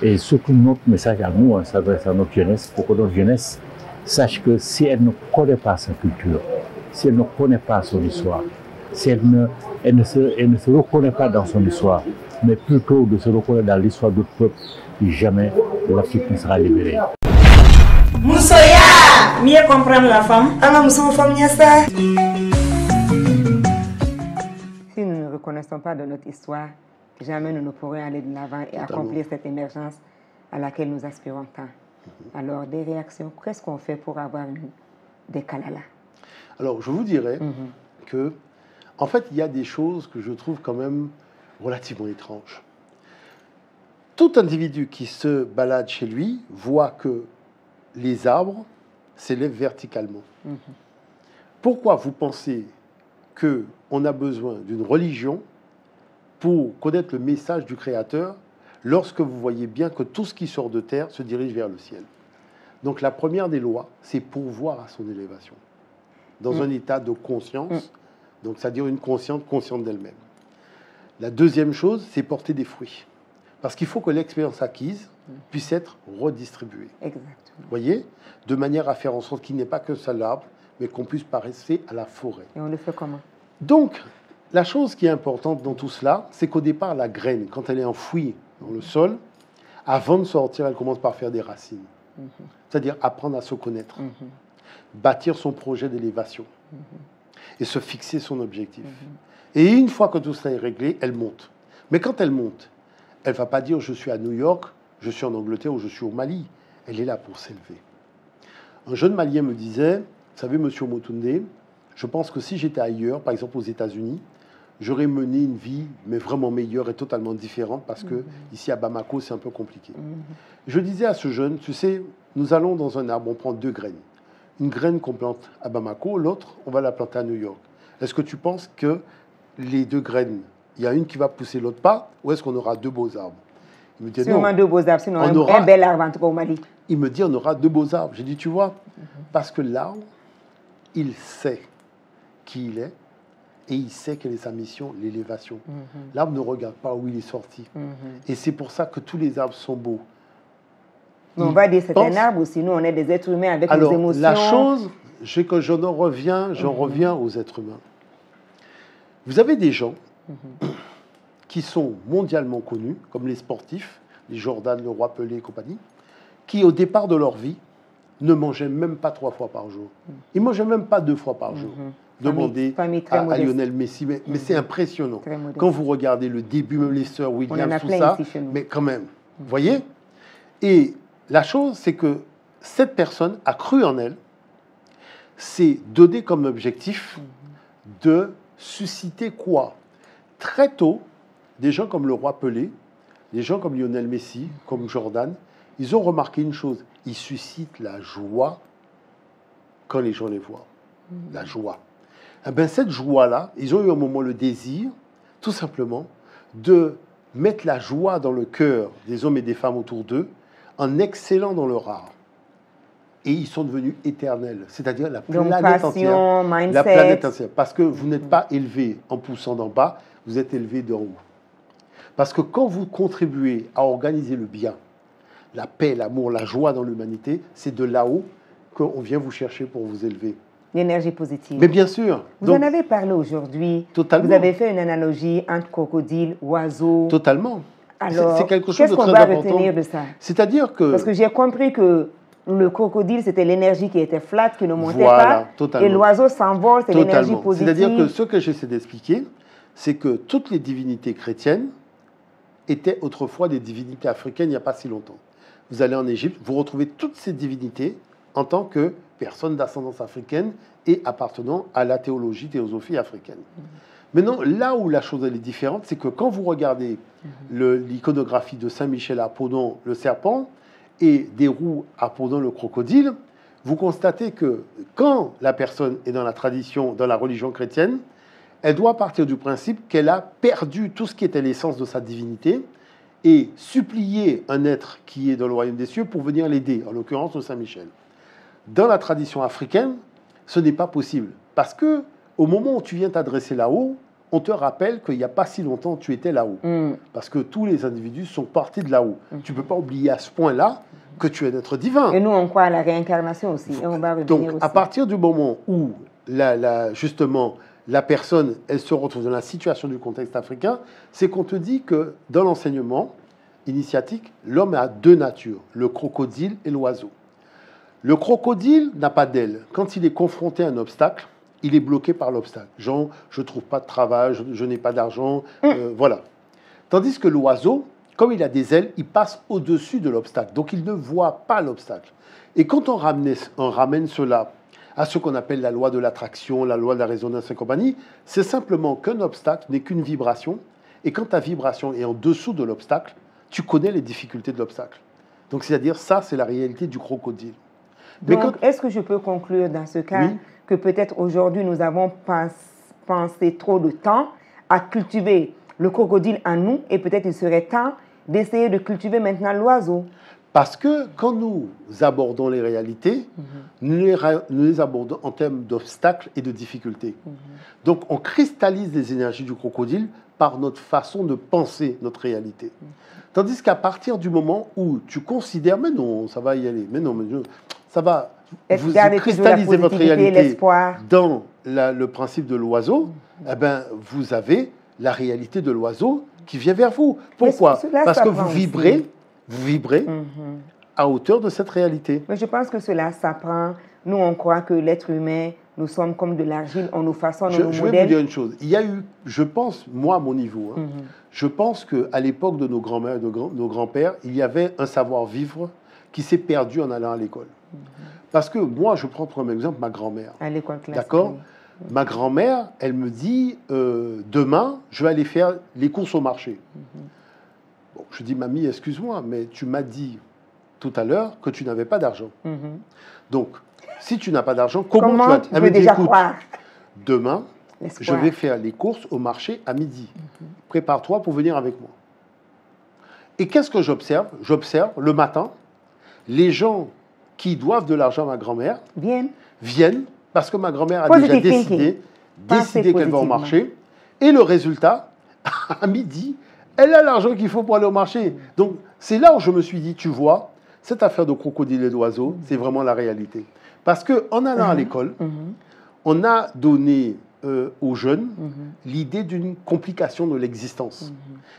et surtout notre message à nous, ça s'adresse à notre jeunesse, pour que notre jeunesse sache que si elle ne connaît pas sa culture, si elle ne connaît pas son histoire, si elle ne se reconnaît pas dans son histoire, mais plutôt de se reconnaître dans l'histoire d'autres peuples, jamais l'Afrique ne sera libérée. Moussoya, mieux comprendre la femme. Si nous ne reconnaissons pas de notre histoire, jamais nous ne pourrons aller de l'avant et accomplir cette émergence à laquelle nous aspirons tant. Alors, des réactions, qu'est-ce qu'on fait pour avoir des Kalala? Alors, je vous dirais que, en fait, il y a des choses que je trouve quand même relativement étranges. Tout individu qui se balade chez lui voit que les arbres s'élèvent verticalement. Pourquoi vous pensez qu'on a besoin d'une religion pour connaître le message du Créateur lorsque vous voyez bien que tout ce qui sort de terre se dirige vers le ciel? Donc la première des lois, c'est pourvoir à son élévation, dans un état de conscience, donc c'est-à-dire une conscience consciente d'elle-même. La deuxième chose, c'est porter des fruits. Parce qu'il faut que l'expérience acquise puisse être redistribuée. Exactement. Vous voyez? De manière à faire en sorte qu'il n'y ait pas qu'un seul arbre, mais qu'on puisse passer à la forêt. Et on le fait comment? Donc, la chose qui est importante dans tout cela, c'est qu'au départ, la graine, quand elle est enfouie dans le sol, avant de sortir, elle commence par faire des racines. C'est-à-dire apprendre à se connaître, bâtir son projet d'élévation et se fixer son objectif. Et une fois que tout cela est réglé, elle monte. Mais quand elle monte, elle ne va pas dire « je suis à New York, je suis en Angleterre ou je suis au Mali ». Elle est là pour s'élever. Un jeune Malien me disait « vous savez, monsieur Omotunde, je pense que si j'étais ailleurs, par exemple aux États-Unis, j'aurais mené une vie, mais vraiment meilleure et totalement différente parce que ici à Bamako, c'est un peu compliqué. Je disais à ce jeune, tu sais, nous allons dans un arbre, on prend 2 graines. Une graine qu'on plante à Bamako, l'autre, on va la planter à New York. Est-ce que tu penses que les 2 graines, il y a une qui va pousser l'autre pas, ou est-ce qu'on aura 2 beaux arbres? Il me dit non. Sûrement 2 beaux arbres, sinon on aura un bel arbre en tout cas au Mali. Il me dit on aura 2 beaux arbres. J'ai dit tu vois, parce que l'arbre, il sait qui il est, et il sait quelle est sa mission, l'élévation. L'arbre ne regarde pas où il est sorti. Et c'est pour ça que tous les arbres sont beaux. Mais on va dire que c'est un arbre, sinon on est des êtres humains avec nos émotions. La chose, c'est que j'en reviens aux êtres humains. Vous avez des gens qui sont mondialement connus, comme les sportifs, les Jordan, le Roi Pelé et compagnie, qui au départ de leur vie ne mangeaient même pas 3 fois par jour. Ils ne mangeaient même pas 2 fois par jour. Demandez à Lionel Messi, mais c'est impressionnant. Quand vous regardez le début, même les sœurs Williams, tout ça, mais quand même, vous voyez? Et la chose, c'est que cette personne a cru en elle, c'est donner comme objectif de susciter quoi? Très tôt, des gens comme le Roi Pelé, des gens comme Lionel Messi, comme Jordan, ils ont remarqué une chose, ils suscitent la joie quand les gens les voient. La joie. Eh bien, cette joie-là, ils ont eu un moment le désir tout simplement de mettre la joie dans le cœur des hommes et des femmes autour d'eux en excellant dans leur art. Et ils sont devenus éternels, c'est-à-dire la planète entière. Mindset. La planète entière. Parce que vous n'êtes pas élevé en poussant d'en bas, vous êtes élevé d'en haut. Parce que quand vous contribuez à organiser le bien, la paix, l'amour, la joie dans l'humanité, c'est de là-haut qu'on vient vous chercher pour vous élever. L'énergie positive. Mais bien sûr. Vous en avez parlé aujourd'hui. Totalement. Vous avez fait une analogie entre crocodile, oiseau. Totalement. Alors, c'est quelque chose qu'est-ce de qu'on très doit important. retenir de ça? C'est-à-dire que... Parce que j'ai compris que le crocodile, c'était l'énergie qui était flat, qui ne montait voilà, pas. Totalement. Et l'oiseau s'envole, c'est l'énergie positive. C'est-à-dire que ce que j'essaie d'expliquer, c'est que toutes les divinités chrétiennes étaient autrefois des divinités africaines il n'y a pas si longtemps. Vous allez en Égypte, vous retrouvez toutes ces divinités en tant que personnes d'ascendance africaine et appartenant à la théosophie africaine. Maintenant, là où la chose elle est différente, c'est que quand vous regardez l'iconographie de Saint-Michel Apollon, le serpent, et des roues Apollon, le crocodile, vous constatez que quand la personne est dans la tradition, dans la religion chrétienne, elle doit partir du principe qu'elle a perdu tout ce qui était l'essence de sa divinité et supplier un être qui est dans le royaume des cieux pour venir l'aider, en l'occurrence le Saint-Michel. Dans la tradition africaine, ce n'est pas possible. Parce que au moment où tu viens t'adresser là-haut, on te rappelle qu'il n'y a pas si longtemps tu étais là-haut. Parce que tous les individus sont partis de là-haut. Tu ne peux pas oublier à ce point-là que tu es un être divin. Et nous, on croit à la réincarnation aussi. Et on va revenir donc, aussi. à partir du moment où, justement, la personne, elle se retrouve dans la situation du contexte africain, c'est qu'on te dit que dans l'enseignement initiatique, l'homme a deux natures, le crocodile et l'oiseau. Le crocodile n'a pas d'aile. Quand il est confronté à un obstacle, il est bloqué par l'obstacle. Genre, je ne trouve pas de travail, je n'ai pas d'argent, voilà. Tandis que l'oiseau, comme il a des ailes, il passe au-dessus de l'obstacle. Donc, il ne voit pas l'obstacle. Et quand on ramène cela à ce qu'on appelle la loi de l'attraction, la loi de la résonance et compagnie, c'est simplement qu'un obstacle n'est qu'une vibration. Et quand ta vibration est en dessous de l'obstacle, tu connais les difficultés de l'obstacle. Donc, c'est-à-dire, ça, c'est la réalité du crocodile. Donc, est-ce que je peux conclure dans ce cas que peut-être aujourd'hui, nous avons pensé trop de temps à cultiver le crocodile en nous et peut-être il serait temps d'essayer de cultiver maintenant l'oiseau? Parce que quand nous abordons les réalités, nous les abordons en termes d'obstacles et de difficultés. Donc, on cristallise les énergies du crocodile par notre façon de penser notre réalité. Tandis qu'à partir du moment où tu considères, mais non, ça va y aller, mais non, ça va, vous cristallisez votre réalité dans le principe de l'oiseau, eh ben, vous avez la réalité de l'oiseau qui vient vers vous. Pourquoi? Parce que vous vibrez à hauteur de cette réalité. Mais je pense que cela s'apprend. Nous, on croit que l'être humain, nous sommes comme de l'argile, on nous façonne, on nous modèle. Je vais vous dire une chose. Il y a eu, je pense, moi, à mon niveau, je pense qu'à l'époque de nos grands-mères et de nos grands-pères, il y avait un savoir-vivre qui s'est perdu en allant à l'école. Parce que moi, je prends comme exemple ma grand-mère. À l'école classique. D'accord? Ma grand-mère, elle me dit, demain, je vais aller faire les courses au marché. Bon, je dis, mamie, excuse-moi, mais tu m'as dit tout à l'heure que tu n'avais pas d'argent. Donc, si tu n'as pas d'argent, comment tu vas déjà croire? Demain, je vais faire les courses au marché à midi. Prépare-toi pour venir avec moi. Et qu'est-ce que j'observe? J'observe le matin, les gens qui doivent de l'argent à ma grand-mère viennent parce que ma grand-mère a déjà décidé qu'elle va au marché. Et le résultat, à midi, elle a l'argent qu'il faut pour aller au marché. Donc, c'est là où je me suis dit, tu vois, cette affaire de crocodile et d'oiseau, c'est vraiment la réalité. Parce qu'en allant à l'école, on a donné aux jeunes l'idée d'une complication de l'existence.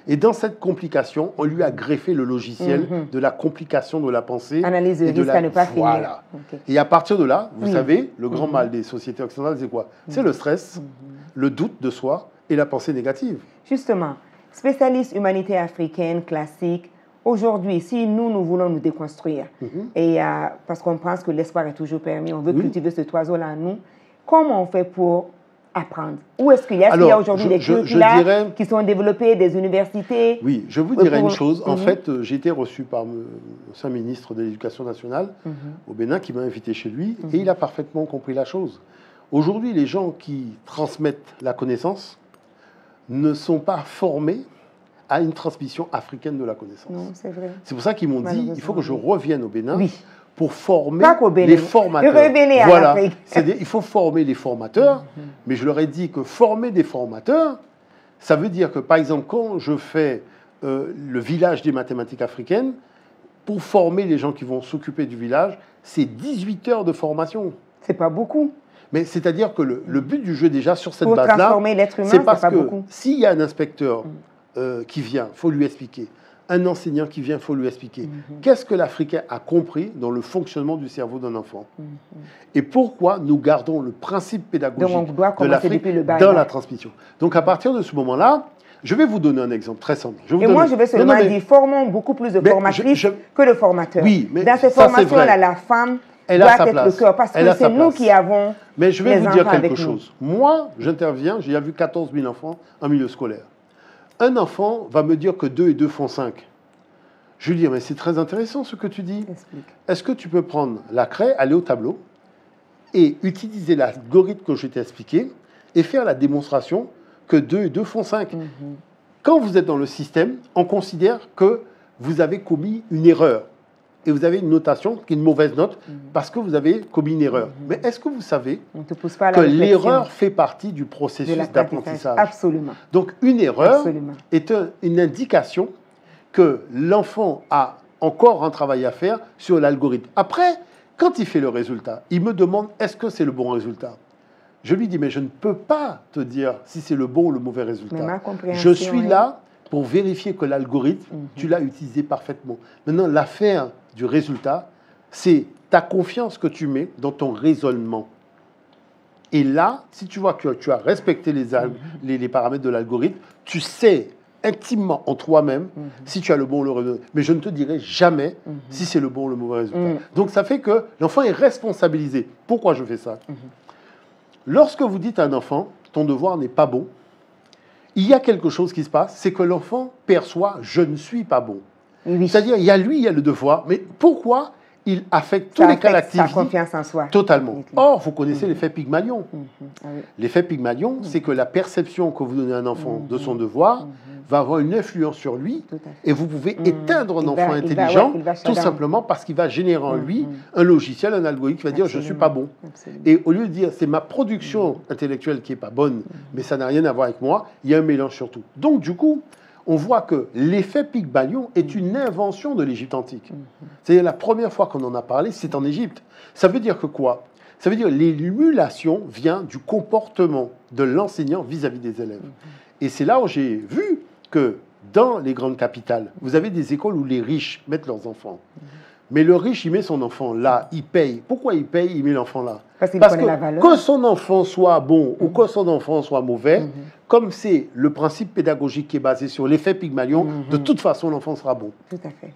Et dans cette complication, on lui a greffé le logiciel de la complication de la pensée. Analyse de risque à ne pas finir. Voilà. Et à partir de là, vous savez, le grand mal des sociétés occidentales, c'est quoi? C'est le stress, le doute de soi et la pensée négative. Justement, spécialiste humanité africaine classique, aujourd'hui, si nous voulons nous déconstruire, et parce qu'on pense que l'espoir est toujours permis, on veut cultiver cet oiseau-là en nous, comment on fait pour apprendre? Où est-ce qu'il y a, aujourd'hui des curricula qui sont développés, des universités? Oui, je vous dirais une chose. En fait, j'ai été reçu par le ancien ministre de l'Éducation nationale au Bénin qui m'a invité chez lui et il a parfaitement compris la chose. Aujourd'hui, les gens qui transmettent la connaissance ne sont pas formés à une transmission africaine de la connaissance. Non, c'est vrai. C'est pour ça qu'ils m'ont dit, il faut que je revienne au Bénin pour former les formateurs. Voilà. Il faut former les formateurs, mais je leur ai dit que former des formateurs, ça veut dire que, par exemple, quand je fais le village des mathématiques africaines, pour former les gens qui vont s'occuper du village, c'est 18 heures de formation. C'est pas beaucoup. Mais c'est-à-dire que le but du jeu, déjà, sur cette base-là, transformer l'être humain, c'est parce pas que beaucoup. S'il y a un inspecteur qui vient, il faut lui expliquer. Un enseignant qui vient, il faut lui expliquer. Qu'est-ce que l'Africain a compris dans le fonctionnement du cerveau d'un enfant et pourquoi nous gardons le principe pédagogique de l'Afrique dans la transmission. Donc, à partir de ce moment-là, je vais vous donner un exemple très simple. Moi, je vais seulement dire, formons beaucoup plus de formatrices que de formateurs. Oui, mais dans ces formations-là, la femme doit être le cœur, parce que c'est nous qui avons. Mais je vais vous dire quelque chose. Moi, j'interviens, j'ai vu 14 000 enfants en milieu scolaire. Un enfant va me dire que 2 et 2 font 5. Je lui dis, mais c'est très intéressant ce que tu dis. Est-ce que tu peux prendre la craie, aller au tableau et utiliser l'algorithme que je t'ai expliqué et faire la démonstration que 2 et 2 font 5. Quand vous êtes dans le système, on considère que vous avez commis une erreur. Et vous avez une notation qui est une mauvaise note parce que vous avez commis une erreur. Mais est-ce que vous savez que l'erreur fait partie du processus d'apprentissage? Absolument. Donc une erreur est une indication que l'enfant a encore un travail à faire sur l'algorithme. Après, quand il fait le résultat, il me demande est-ce que c'est le bon résultat? Je lui dis, mais je ne peux pas te dire si c'est le bon ou le mauvais résultat. Je suis là pour vérifier que l'algorithme, tu l'as utilisé parfaitement. Maintenant, l'affaire du résultat, c'est ta confiance que tu mets dans ton raisonnement. Et là, si tu vois que tu as respecté les paramètres de l'algorithme, tu sais intimement en toi-même si tu as le bon ou le mauvais résultat. Mais je ne te dirai jamais si c'est le bon ou le mauvais résultat. Donc, ça fait que l'enfant est responsabilisé. Pourquoi je fais ça? Lorsque vous dites à un enfant, ton devoir n'est pas bon, il y a quelque chose qui se passe, c'est que l'enfant perçoit « je ne suis pas bon ». C'est-à-dire, il y a le devoir, mais pourquoi il affecte tous les cas d'activité? Sa confiance en soi. Totalement. Or, vous connaissez l'effet Pygmalion. L'effet Pygmalion, c'est que la perception que vous donnez à un enfant de son devoir va avoir une influence sur lui, et vous pouvez éteindre un enfant intelligent tout simplement parce qu'il va générer en lui un logiciel, un algorithme qui va dire « je ne suis pas bon ». Et au lieu de dire « c'est ma production intellectuelle qui n'est pas bonne, mais ça n'a rien à voir avec moi », il y a un mélange sur tout. Donc, du coup, on voit que l'effet Pygmalion est une invention de l'Égypte antique. C'est la première fois qu'on en a parlé, c'est en Égypte. Ça veut dire que quoi? Ça veut dire que l'émulation vient du comportement de l'enseignant vis-à-vis des élèves. Et c'est là où j'ai vu que dans les grandes capitales, vous avez des écoles où les riches mettent leurs enfants. Mais le riche, il met son enfant là, il paye. Pourquoi il paye? Il met l'enfant là. Parce que son enfant soit bon ou que son enfant soit mauvais, comme c'est le principe pédagogique qui est basé sur l'effet Pygmalion, de toute façon, l'enfant sera bon. Tout à fait.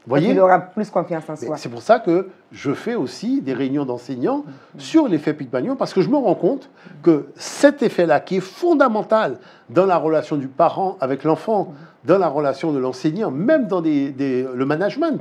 Voyez? Il aura plus confiance en soi. C'est pour ça que je fais aussi des réunions d'enseignants sur l'effet Pygmalion, parce que je me rends compte que cet effet-là, qui est fondamental dans la relation du parent avec l'enfant, dans la relation de l'enseignant, même dans le management,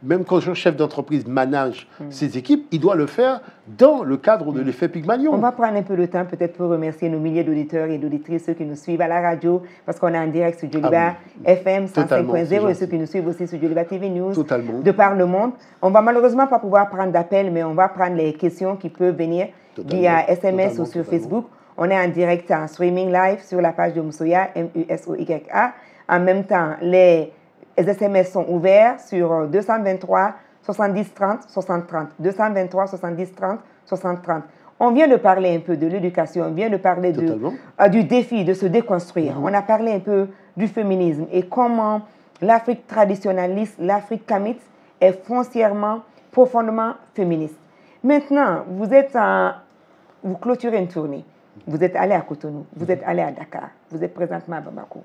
même quand un chef d'entreprise manage ses équipes, il doit le faire dans le cadre de l'effet Pygmalion. On va prendre un peu de temps peut-être pour remercier nos milliers d'auditeurs et d'auditrices, ceux qui nous suivent à la radio, parce qu'on est en direct sur Djoliba FM 105.0 et ceux qui nous suivent aussi sur Djoliba TV News, de par le monde. On va malheureusement pas pouvoir prendre d'appel, mais on va prendre les questions qui peuvent venir via SMS ou sur Facebook. On est en direct en streaming live sur la page de Musoya, M-U-S-O-Y-A. En même temps, les SMS sont ouverts sur 223 70 30 60 30. 223 70 30 60 30. On vient de parler un peu de l'éducation, on vient de parler du défi de se déconstruire. On a parlé un peu du féminisme et comment l'Afrique traditionnaliste, l'Afrique kamite est foncièrement, profondément féministe. Maintenant, vous clôturez une tournée. Vous êtes allé à Cotonou, vous êtes allé à Dakar, vous êtes présentement à Bamako.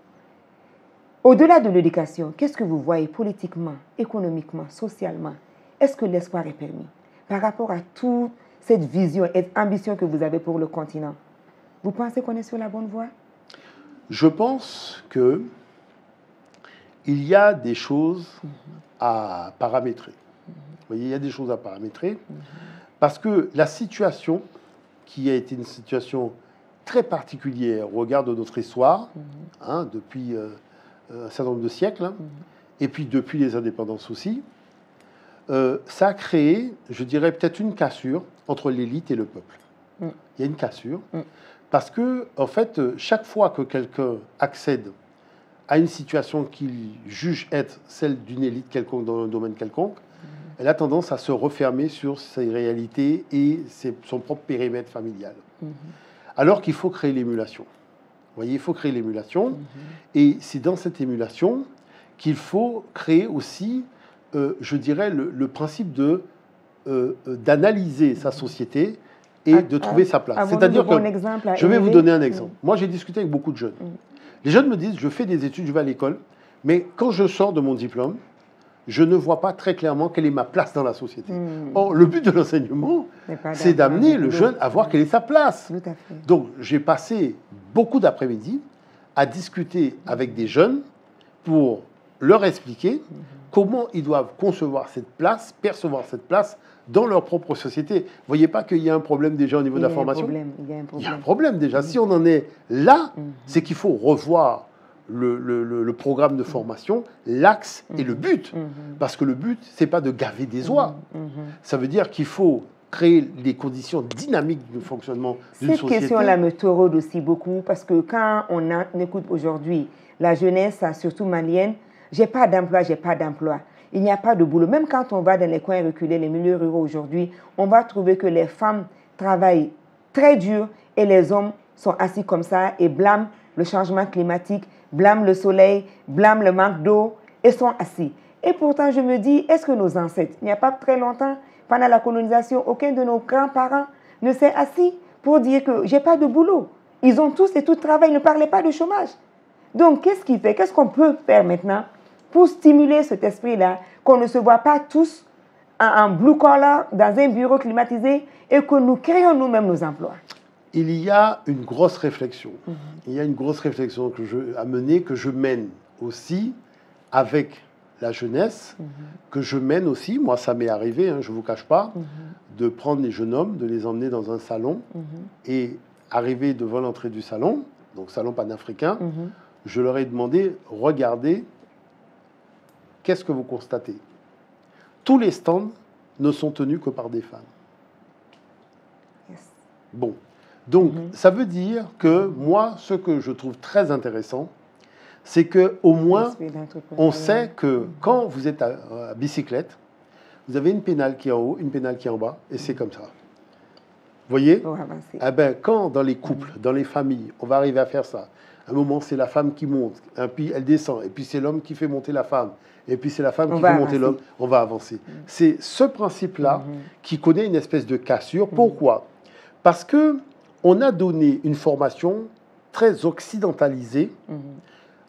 Au-delà de l'éducation, qu'est-ce que vous voyez politiquement, économiquement, socialement? Est-ce que l'espoir est permis par rapport à toute cette vision et cette ambition que vous avez pour le continent? Vous pensez qu'on est sur la bonne voie? Je pense que il y a des choses à paramétrer. Vous voyez, il y a des choses à paramétrer parce que la situation qui a été une situation très particulière au regard de notre histoire, depuis un certain nombre de siècles, et puis depuis les indépendances aussi. Ça a créé, je dirais, peut-être une cassure entre l'élite et le peuple. Il y a une cassure, parce que, en fait, chaque fois que quelqu'un accède à une situation qu'il juge être celle d'une élite quelconque dans un domaine quelconque, elle a tendance à se refermer sur ses réalités et son propre périmètre familial. Alors qu'il faut créer l'émulation. Vous voyez, il faut créer l'émulation, et c'est dans cette émulation qu'il faut créer aussi, je dirais, le principe d'analyser sa société et de trouver sa place. C'est-à-dire que, je vais vous donner un exemple. Moi, j'ai discuté avec beaucoup de jeunes. Les jeunes me disent, je fais des études, je vais à l'école, mais quand je sors de mon diplôme, je ne vois pas très clairement quelle est ma place dans la société. Or, le but de l'enseignement, c'est d'amener le jeune à voir quelle est sa place. Tout à fait. Donc, j'ai passé beaucoup d'après-midi à discuter avec des jeunes pour leur expliquer comment ils doivent concevoir cette place, percevoir cette place dans leur propre société. Vous ne voyez pas qu'il y a un problème déjà au niveau de la formation ? Il y a un problème déjà. Si on en est là, c'est qu'il faut revoir le programme de formation, l'axe et le but. Parce que le but, ce n'est pas de gaver des oies. Ça veut dire qu'il faut créer les conditions dynamiques du fonctionnement d'une société. Cette question-là me taraude aussi beaucoup, parce que quand on écoute aujourd'hui la jeunesse, surtout malienne, j'ai pas d'emploi, j'ai pas d'emploi. Il n'y a pas de boulot. Même quand on va dans les coins reculés, les milieux ruraux aujourd'hui, on va trouver que les femmes travaillent très dur et les hommes sont assis comme ça et blâment le changement climatique, blâment le soleil, blâment le manque d'eau et sont assis. Et pourtant, je me dis, est-ce que nos ancêtres, il n'y a pas très longtemps, pendant la colonisation, aucun de nos grands-parents ne s'est assis pour dire que j'ai pas de boulot. Ils ont tous et tout travail, ils ne parlaient pas de chômage. Donc, qu'est-ce qui fait? Qu'est-ce qu'on peut faire maintenant pour stimuler cet esprit-là, qu'on ne se voit pas tous en blue collar dans un bureau climatisé et que nous créons nous-mêmes nos emplois? Il y a une grosse réflexion. Il y a une grosse réflexion à mener, que je mène aussi avec la jeunesse, que je mène aussi, moi ça m'est arrivé, je ne vous cache pas, de prendre les jeunes hommes, de les emmener dans un salon et arriver devant l'entrée du salon, donc salon panafricain, je leur ai demandé, regardez, qu'est-ce que vous constatez? Tous les stands ne sont tenus que par des femmes. Bon, donc ça veut dire que moi, ce que je trouve très intéressant, c'est qu'au moins, on sait que quand vous êtes à bicyclette, vous avez une pédale qui est en haut, une pédale qui est en bas, et c'est comme ça. Vous voyez? Eh ben, quand dans les couples, dans les familles, on va arriver à faire ça, à un moment, c'est la femme qui monte, et puis elle descend, et puis c'est l'homme qui fait monter la femme, et puis c'est la femme qui fait monter l'homme, on va avancer. C'est ce principe-là qui connaît une espèce de cassure. Pourquoi? Parce qu'on a donné une formation très occidentalisée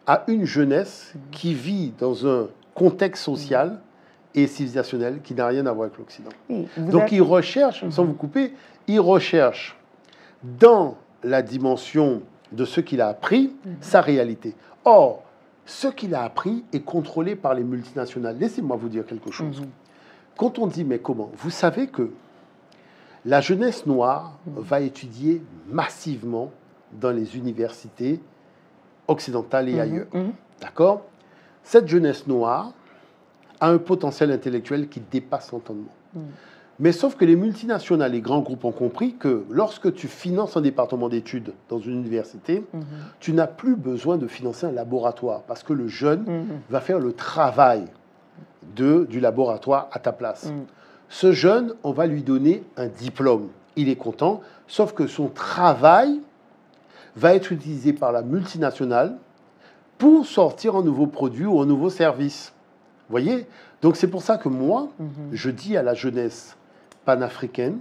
à une jeunesse qui vit dans un contexte social et civilisationnel qui n'a rien à voir avec l'Occident. Donc ils recherchent, sans vous couper, ils recherchent dans la dimension de ce qu'il a appris, sa réalité. Or, ce qu'il a appris est contrôlé par les multinationales. Laissez-moi vous dire quelque chose. Quand on dit, mais comment? Vous savez que la jeunesse noire va étudier massivement dans les universités occidentales et ailleurs. D'accord? Cette jeunesse noire a un potentiel intellectuel qui dépasse l'entendement. Mais sauf que les multinationales, les grands groupes ont compris que lorsque tu finances un département d'études dans une université, tu n'as plus besoin de financer un laboratoire parce que le jeune va faire le travail du laboratoire à ta place. Ce jeune, on va lui donner un diplôme. Il est content, sauf que son travail va être utilisé par la multinationale pour sortir un nouveau produit ou un nouveau service. Vous voyez? Donc c'est pour ça que moi, je dis à la jeunesse panafricaine,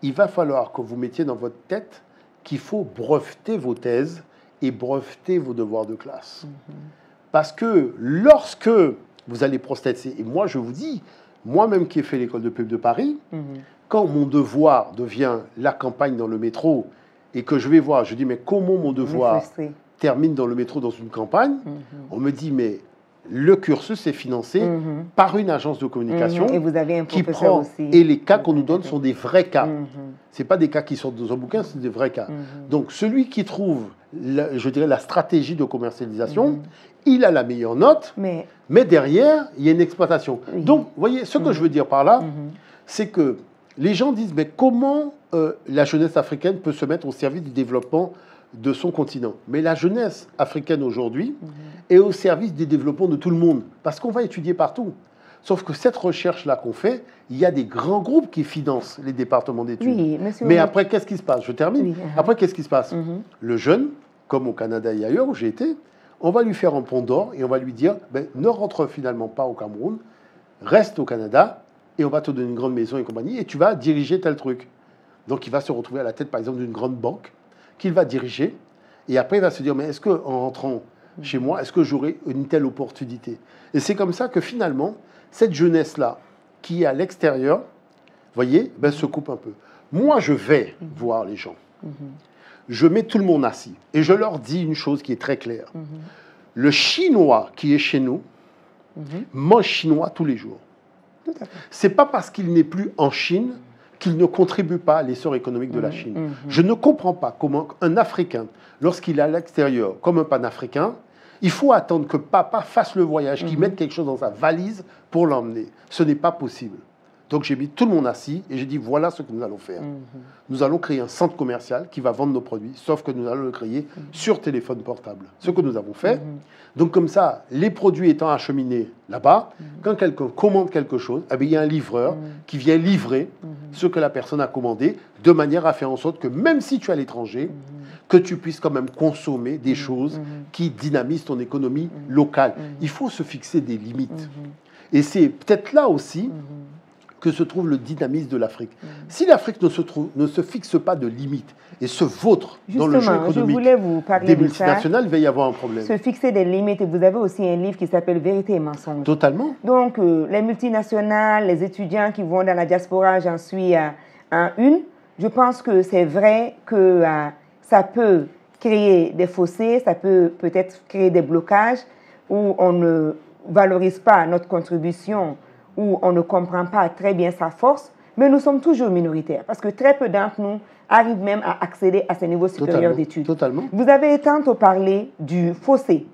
il va falloir que vous mettiez dans votre tête qu'il faut breveter vos thèses et breveter vos devoirs de classe. Parce que lorsque vous allez procéder, et moi je vous dis, moi-même qui ai fait l'école de pub de Paris, quand mon devoir devient la campagne dans le métro et que je vais voir, je dis mais comment mon devoir termine dans le métro dans une campagne, on me dit mais le cursus est financé par une agence de communication Et vous avez un qui professeur prend, aussi. et les cas qu'on nous donne sont des vrais cas. C'est pas des cas qui sortent dans un bouquin, c'est des vrais cas. Donc celui qui trouve, je dirais, la stratégie de commercialisation, il a la meilleure note, mais derrière, il y a une exploitation. Donc, vous voyez, ce que je veux dire par là, c'est que les gens disent, mais comment la jeunesse africaine peut se mettre au service du développement de son continent? Mais la jeunesse africaine aujourd'hui est au service du développement de tout le monde, parce qu'on va étudier partout. Sauf que cette recherche-là qu'on fait, il y a des grands groupes qui financent les départements d'études. Oui, mais après, qu'est-ce qui se passe? Je termine. Après, qu'est-ce qui se passe? Le jeune, comme au Canada et ailleurs où j'ai été, on va lui faire un pont d'or et on va lui dire, ne rentre finalement pas au Cameroun, reste au Canada et on va te donner une grande maison et compagnie et tu vas diriger tel truc. Donc il va se retrouver à la tête, par exemple, d'une grande banque qu'il va diriger et après il va se dire, mais est-ce qu'en rentrant chez moi, est-ce que j'aurai une telle opportunité? Et c'est comme ça que finalement, cette jeunesse-là, qui est à l'extérieur, voyez, se coupe un peu. Moi, je vais voir les gens. Je mets tout le monde assis. Et je leur dis une chose qui est très claire. Le Chinois qui est chez nous mange chinois tous les jours. Ce n'est pas parce qu'il n'est plus en Chine qu'il ne contribue pas à l'essor économique de la Chine. Je ne comprends pas comment un Africain, lorsqu'il est à l'extérieur, comme un panafricain, il faut attendre que papa fasse le voyage, qu'il mette quelque chose dans sa valise pour l'emmener. Ce n'est pas possible. Donc j'ai mis tout le monde assis et j'ai dit voilà ce que nous allons faire. Nous allons créer un centre commercial qui va vendre nos produits, sauf que nous allons le créer sur téléphone portable. Ce que nous avons fait. Donc comme ça, les produits étant acheminés là-bas, quand quelqu'un commande quelque chose, il y a un livreur qui vient livrer ce que la personne a commandé, de manière à faire en sorte que même si tu es à l'étranger, que tu puisses quand même consommer des choses qui dynamisent ton économie locale. Il faut se fixer des limites. Et c'est peut-être là aussi que se trouve le dynamisme de l'Afrique. Si l'Afrique ne se fixe pas de limites et se vautre dans le jeu économique des multinationales, il va y avoir un problème. Se fixer des limites. Et vous avez aussi un livre qui s'appelle Vérité et mensonge. Totalement. Donc, les multinationales, les étudiants qui vont dans la diaspora, j'en suis à une. Je pense que c'est vrai que ça peut créer des fossés, ça peut peut-être créer des blocages où on ne valorise pas notre contribution, où on ne comprend pas très bien sa force, mais nous sommes toujours minoritaires, parce que très peu d'entre nous arrivent même à accéder à ces niveaux supérieurs d'études. Totalement. Vous avez tantôt parlé du fossé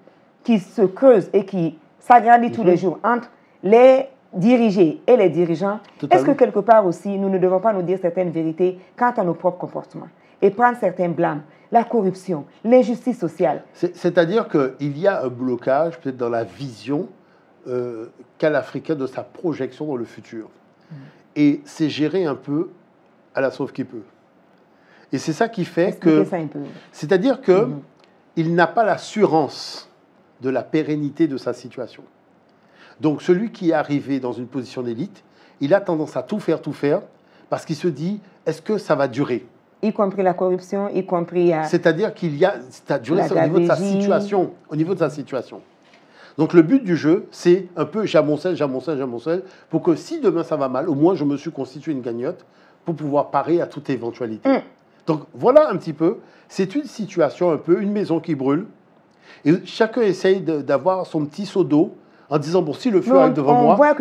qui se creuse et qui s'agrandit tous les jours entre les dirigés et les dirigeants. Est-ce que quelque part aussi, nous ne devons pas nous dire certaines vérités quant à nos propres comportements et prendre certains blâmes, la corruption, l'injustice sociale? C'est-à-dire qu'il y a un blocage peut-être dans la vision qu'a l'Africain de sa projection dans le futur. Et c'est géré un peu à la sauve qui peut. Et c'est ça qui fait que... C'est-à-dire qu'il n'a pas l'assurance de la pérennité de sa situation. Donc celui qui est arrivé dans une position d'élite, il a tendance à tout faire, parce qu'il se dit, est-ce que ça va durer? Y compris la corruption, y compris... C'est-à-dire qu'il y a... Ça a duré au niveau de sa situation. Au niveau de sa situation. Donc le but du jeu, c'est un peu j'amoncelle, pour que si demain ça va mal, au moins je me suis constitué une cagnotte pour pouvoir parer à toute éventualité. Donc voilà un petit peu, c'est une situation un peu, une maison qui brûle, et chacun essaye d'avoir son petit seau d'eau en disant, bon, si le feu arrive devant moi,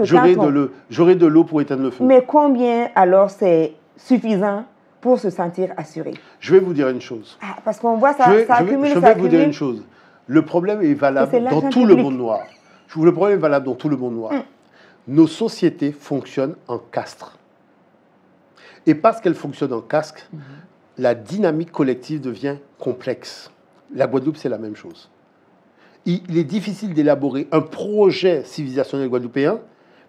j'aurai de l'eau pour éteindre le feu. Mais combien alors c'est suffisant pour se sentir assuré? Je vais vous dire une chose. Parce qu'on voit ça, ça accumule, je vais vous dire une chose. Le problème est valable dans tout le monde noir. Le problème est valable dans tout le monde noir. Nos sociétés fonctionnent en castre. Et parce qu'elles fonctionnent en casque, la dynamique collective devient complexe. La Guadeloupe, c'est la même chose. Il est difficile d'élaborer un projet civilisationnel guadeloupéen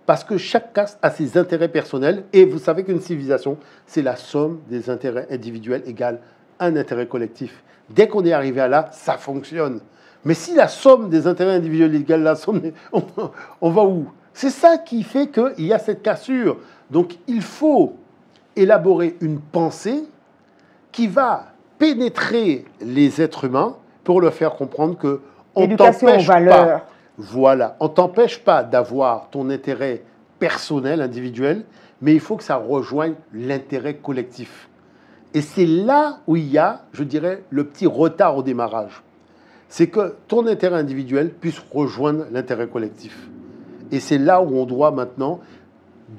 parce que chaque caste a ses intérêts personnels. Et vous savez qu'une civilisation, c'est la somme des intérêts individuels égale un intérêt collectif. Dès qu'on est arrivé à là, ça fonctionne. Mais si la somme des intérêts individuels égale la somme, on va où? C'est ça qui fait qu'il y a cette cassure. Donc il faut élaborer une pensée qui va pénétrer les êtres humains pour leur faire comprendre que on t'empêche pas. Voilà, on t'empêche pas d'avoir ton intérêt personnel, individuel, mais il faut que ça rejoigne l'intérêt collectif. Et c'est là où il y a, je dirais, le petit retard au démarrage. c'est que ton intérêt individuel puisse rejoindre l'intérêt collectif. Et c'est là où on doit maintenant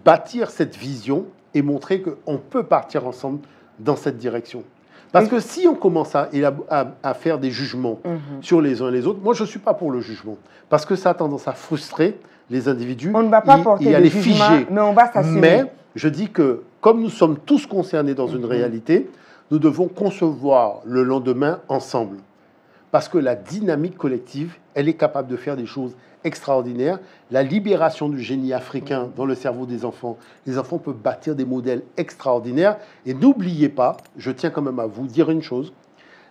bâtir cette vision et montrer qu'on peut partir ensemble dans cette direction. Parce que si on commence à faire des jugements sur les uns et les autres, moi je ne suis pas pour le jugement, parce que ça a tendance à frustrer les individus. On ne va pas porter de jugement, mais on va s'assumer. Mais je dis que comme nous sommes tous concernés dans une réalité, nous devons concevoir le lendemain ensemble. Parce que la dynamique collective, elle est capable de faire des choses extraordinaires. La libération du génie africain dans le cerveau des enfants. Les enfants peuvent bâtir des modèles extraordinaires. Et n'oubliez pas, je tiens quand même à vous dire une chose,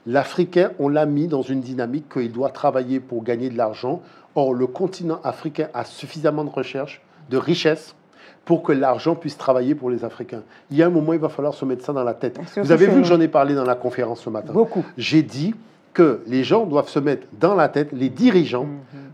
l'Africain, on l'a mis dans une dynamique qu'il doit travailler pour gagner de l'argent. Or, le continent africain a suffisamment de recherche, de richesse, pour que l'argent puisse travailler pour les Africains. Il y a un moment, il va falloir se mettre ça dans la tête. Vous avez vu que j'en ai parlé dans la conférence ce matin. Beaucoup. J'ai dit que les gens doivent se mettre dans la tête, les dirigeants,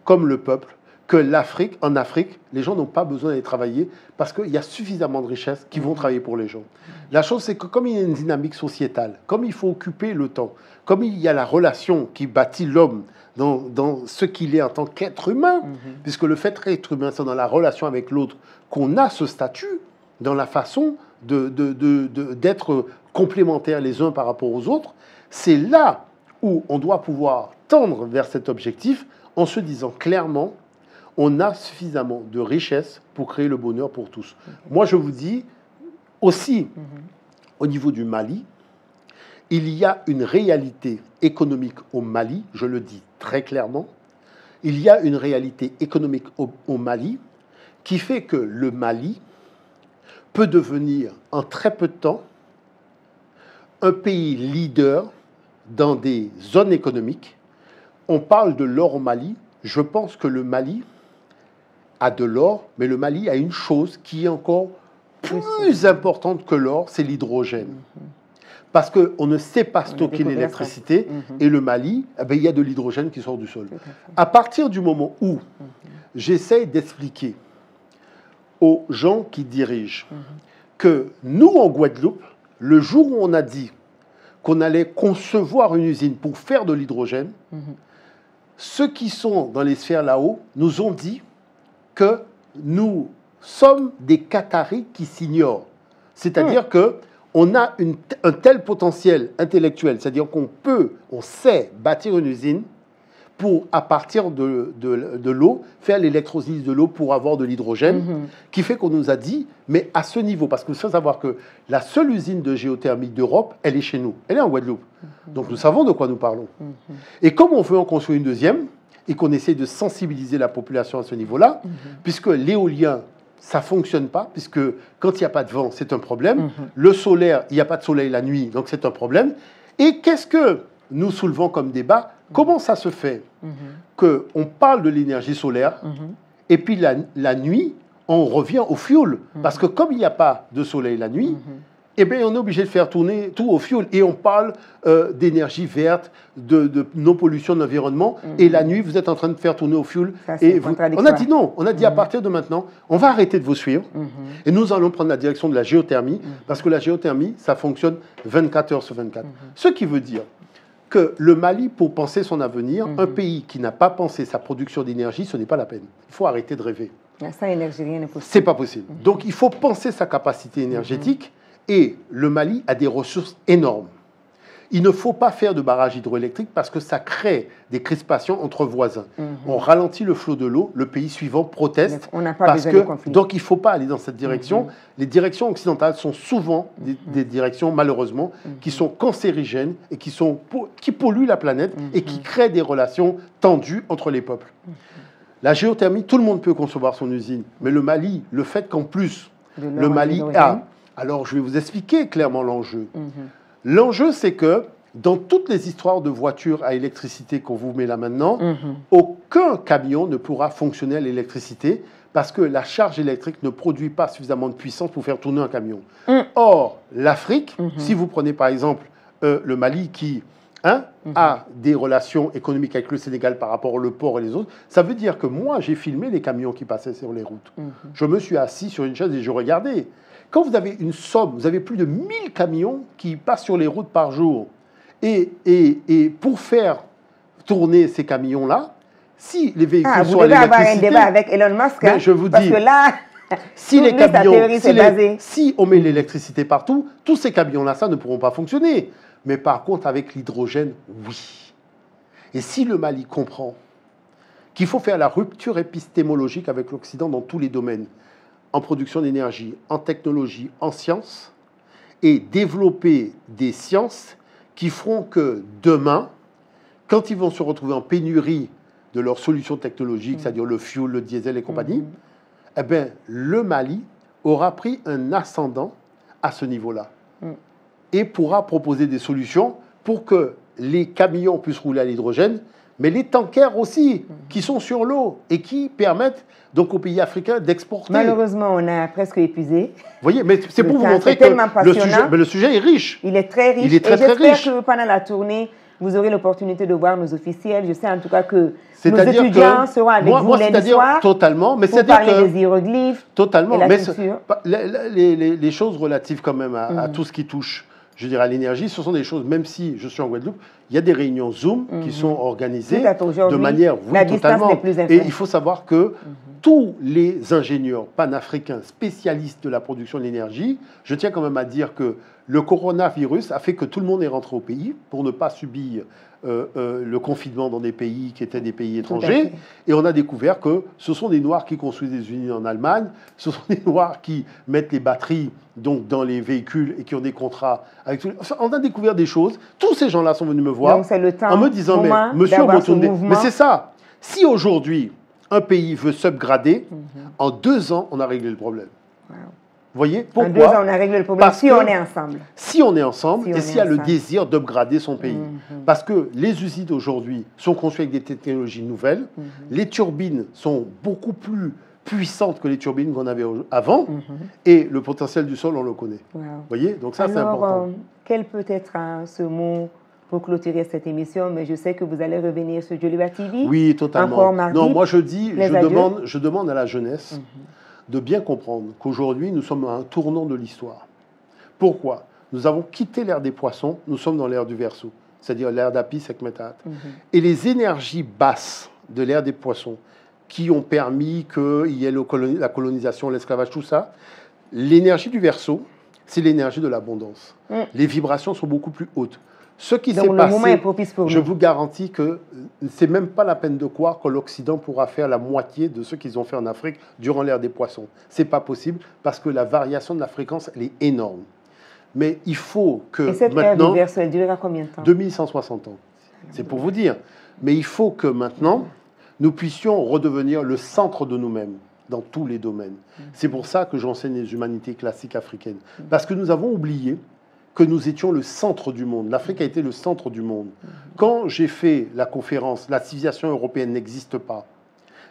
comme le peuple, que l'Afrique, en Afrique, les gens n'ont pas besoin d'aller travailler parce qu'il y a suffisamment de richesses qui vont travailler pour les gens. La chose, c'est que comme il y a une dynamique sociétale, comme il faut occuper le temps, comme il y a la relation qui bâtit l'homme dans ce qu'il est en tant qu'être humain, puisque le fait d'être humain, c'est dans la relation avec l'autre qu'on a ce statut, dans la façon d'être complémentaires les uns par rapport aux autres, c'est là où on doit pouvoir tendre vers cet objectif en se disant clairement, on a suffisamment de richesses pour créer le bonheur pour tous. Moi, je vous dis aussi, au niveau du Mali, il y a une réalité économique au Mali, je le dis très clairement, il y a une réalité économique au Mali qui fait que le Mali peut devenir en très peu de temps un pays leader dans des zones économiques. On parle de l'or au Mali. Je pense que le Mali a de l'or, mais le Mali a une chose qui est encore plus importante que l'or, c'est l'hydrogène. Parce qu'on ne sait pas stocker l'électricité, et le Mali, eh bien, il y a de l'hydrogène qui sort du sol. À partir du moment où j'essaye d'expliquer aux gens qui dirigent que nous, en Guadeloupe, le jour où on a dit qu'on allait concevoir une usine pour faire de l'hydrogène, ceux qui sont dans les sphères là-haut nous ont dit que nous sommes des Qataris qui s'ignorent. C'est-à-dire qu'on a un tel potentiel intellectuel, c'est-à-dire on sait bâtir une usine pour, à partir de l'eau, faire l'électrolyse de l'eau pour avoir de l'hydrogène, qui fait qu'on nous a dit, mais à ce niveau, parce qu'il faut savoir que la seule usine de géothermie d'Europe, elle est chez nous, elle est en Guadeloupe. Donc nous savons de quoi nous parlons. Et comme on veut en construire une deuxième, et qu'on essaie de sensibiliser la population à ce niveau-là, puisque l'éolien, ça ne fonctionne pas, puisque quand il n'y a pas de vent, c'est un problème. Le solaire, il n'y a pas de soleil la nuit, donc c'est un problème. Et qu'est-ce que nous soulevons comme débat? Comment ça se fait qu'on parle de l'énergie solaire et puis la nuit, on revient au fioul? Parce que comme il n'y a pas de soleil la nuit, eh bien, on est obligé de faire tourner tout au fioul. Et on parle d'énergie verte, de non-pollution de l'environnement. Et la nuit, vous êtes en train de faire tourner au fioul. On a dit non. On a dit à partir de maintenant, on va arrêter de vous suivre. Et nous allons prendre la direction de la géothermie. Parce que la géothermie, ça fonctionne 24 heures sur 24. Ce qui veut dire que le Mali, pour penser son avenir, un pays qui n'a pas pensé sa production d'énergie, ce n'est pas la peine. Il faut arrêter de rêver. Sans énergie, rien n'est possible. C'est pas possible. Donc, il faut penser sa capacité énergétique. Et le Mali a des ressources énormes. Il ne faut pas faire de barrage hydroélectrique parce que ça crée des crispations entre voisins. On ralentit le flot de l'eau, le pays suivant proteste. On n'a pas besoin de conflit. Donc il ne faut pas aller dans cette direction. Les directions occidentales sont souvent des directions, malheureusement, qui sont cancérigènes et qui polluent la planète et qui créent des relations tendues entre les peuples. La géothermie, tout le monde peut concevoir son usine. Mais le Mali, le fait qu'en plus, le Mali a... Alors, je vais vous expliquer clairement l'enjeu. L'enjeu, c'est que dans toutes les histoires de voitures à électricité qu'on vous met là maintenant, aucun camion ne pourra fonctionner à l'électricité parce que la charge électrique ne produit pas suffisamment de puissance pour faire tourner un camion. Or, l'Afrique, si vous prenez par exemple le Mali qui a des relations économiques avec le Sénégal par rapport au port et les autres, ça veut dire que moi, j'ai filmé les camions qui passaient sur les routes. Je me suis assis sur une chaise et je regardais. Quand vous avez une somme, vous avez plus de 1000 camions qui passent sur les routes par jour. Et pour faire tourner ces camions-là, si les véhicules Ah, vous sont à devez avoir un l'électricité... débat avec Elon Musk, Mais hein, je vous parce dis, que là, si les toute sa camions, théorie s'est basée. si on met l'électricité partout, tous ces camions-là, ça ne pourront pas fonctionner. Mais par contre, avec l'hydrogène, oui. Et si le Mali comprend qu'il faut faire la rupture épistémologique avec l'Occident dans tous les domaines, en production d'énergie, en technologie, en sciences, et développer des sciences qui feront que demain, quand ils vont se retrouver en pénurie de leurs solutions technologiques, c'est-à-dire le fuel, le diesel et compagnie, eh bien, le Mali aura pris un ascendant à ce niveau-là et pourra proposer des solutions pour que les camions puissent rouler à l'hydrogène, mais les tankers aussi, qui sont sur l'eau et qui permettent donc aux pays africains d'exporter. Malheureusement, on a presque épuisé. Vous voyez, mais c'est pour vous temps, montrer c'est que tellement le sujet, passionnant. mais le sujet est riche. Il est très riche. Il est très, et très j'espère riche. que pendant la tournée, vous aurez l'opportunité de voir nos officiels. Je sais en tout cas que nos C'est-à-dire étudiants que seront avec vous lundi c'est-à-dire soir totalement, mais pour c'est-à-dire parler que des hiéroglyphes totalement, et la mais culture. les choses relatives quand même à tout ce qui touche, je dirais, à l'énergie, ce sont des choses, même si je suis en Guadeloupe, il y a des réunions Zoom qui sont organisées Tout à fait. de Aujourd'hui, manière, la distance totalement. n'est plus Et infime. il faut savoir que tous les ingénieurs panafricains spécialistes de la production de l'énergie, je tiens quand même à dire que le coronavirus a fait que tout le monde est rentré au pays pour ne pas subir le confinement dans des pays qui étaient des pays étrangers. Et on a découvert que ce sont des Noirs qui construisent des usines en Allemagne, ce sont des Noirs qui mettent les batteries donc, dans les véhicules et qui ont des contrats avec tout. On a découvert des choses. Tous ces gens-là sont venus me voir Donc, c'est le temps, en me disant, mais monsieur Omotunde, mais c'est ça. Si aujourd'hui, un pays veut s'upgrader, en 2 ans, on a réglé le problème. Wow. Vous voyez En pourquoi? 2 ans, on a réglé le problème Parce si que on est ensemble. Si on est ensemble Si on et est s'il y a le ensemble. désir d'upgrader son pays. Parce que les usines d'aujourd'hui sont construites avec des technologies nouvelles. Les turbines sont beaucoup plus puissantes que les turbines qu'on avait avant. Et le potentiel du sol, on le connaît. Wow. Vous voyez? Donc ça, c'est Alors, important. quel peut être ce mot pour clôturer cette émission? Mais je sais que vous allez revenir sur Joliba TV. Oui, totalement. Encore mardi, non, moi je dis, les adieux. je demande à la jeunesse de bien comprendre qu'aujourd'hui, nous sommes à un tournant de l'histoire. Pourquoi? Nous avons quitté l'ère des poissons, nous sommes dans l'ère du Verseau, c'est-à-dire l'ère d'Apis et Kmetat. Et les énergies basses de l'ère des poissons qui ont permis qu'il y ait la colonisation, l'esclavage, tout ça, l'énergie du Verseau, c'est l'énergie de l'abondance. Les vibrations sont beaucoup plus hautes. Ce qui s'est Donc, le passé, moment est propice pour je nous. vous garantis que c'est même pas la peine de croire que l'Occident pourra faire la moitié de ce qu'ils ont fait en Afrique durant l'ère des poissons. C'est pas possible parce que la variation de la fréquence, elle est énorme. Mais il faut que Et cette ère maintenant, du Verseau, elle durera combien de temps? 2160 ans. C'est pour vous dire. Mais il faut que maintenant, nous puissions redevenir le centre de nous-mêmes dans tous les domaines. C'est pour ça que j'enseigne les humanités classiques africaines. Parce que nous avons oublié que nous étions le centre du monde. L'Afrique a été le centre du monde. Quand j'ai fait la conférence « La civilisation européenne n'existe pas »,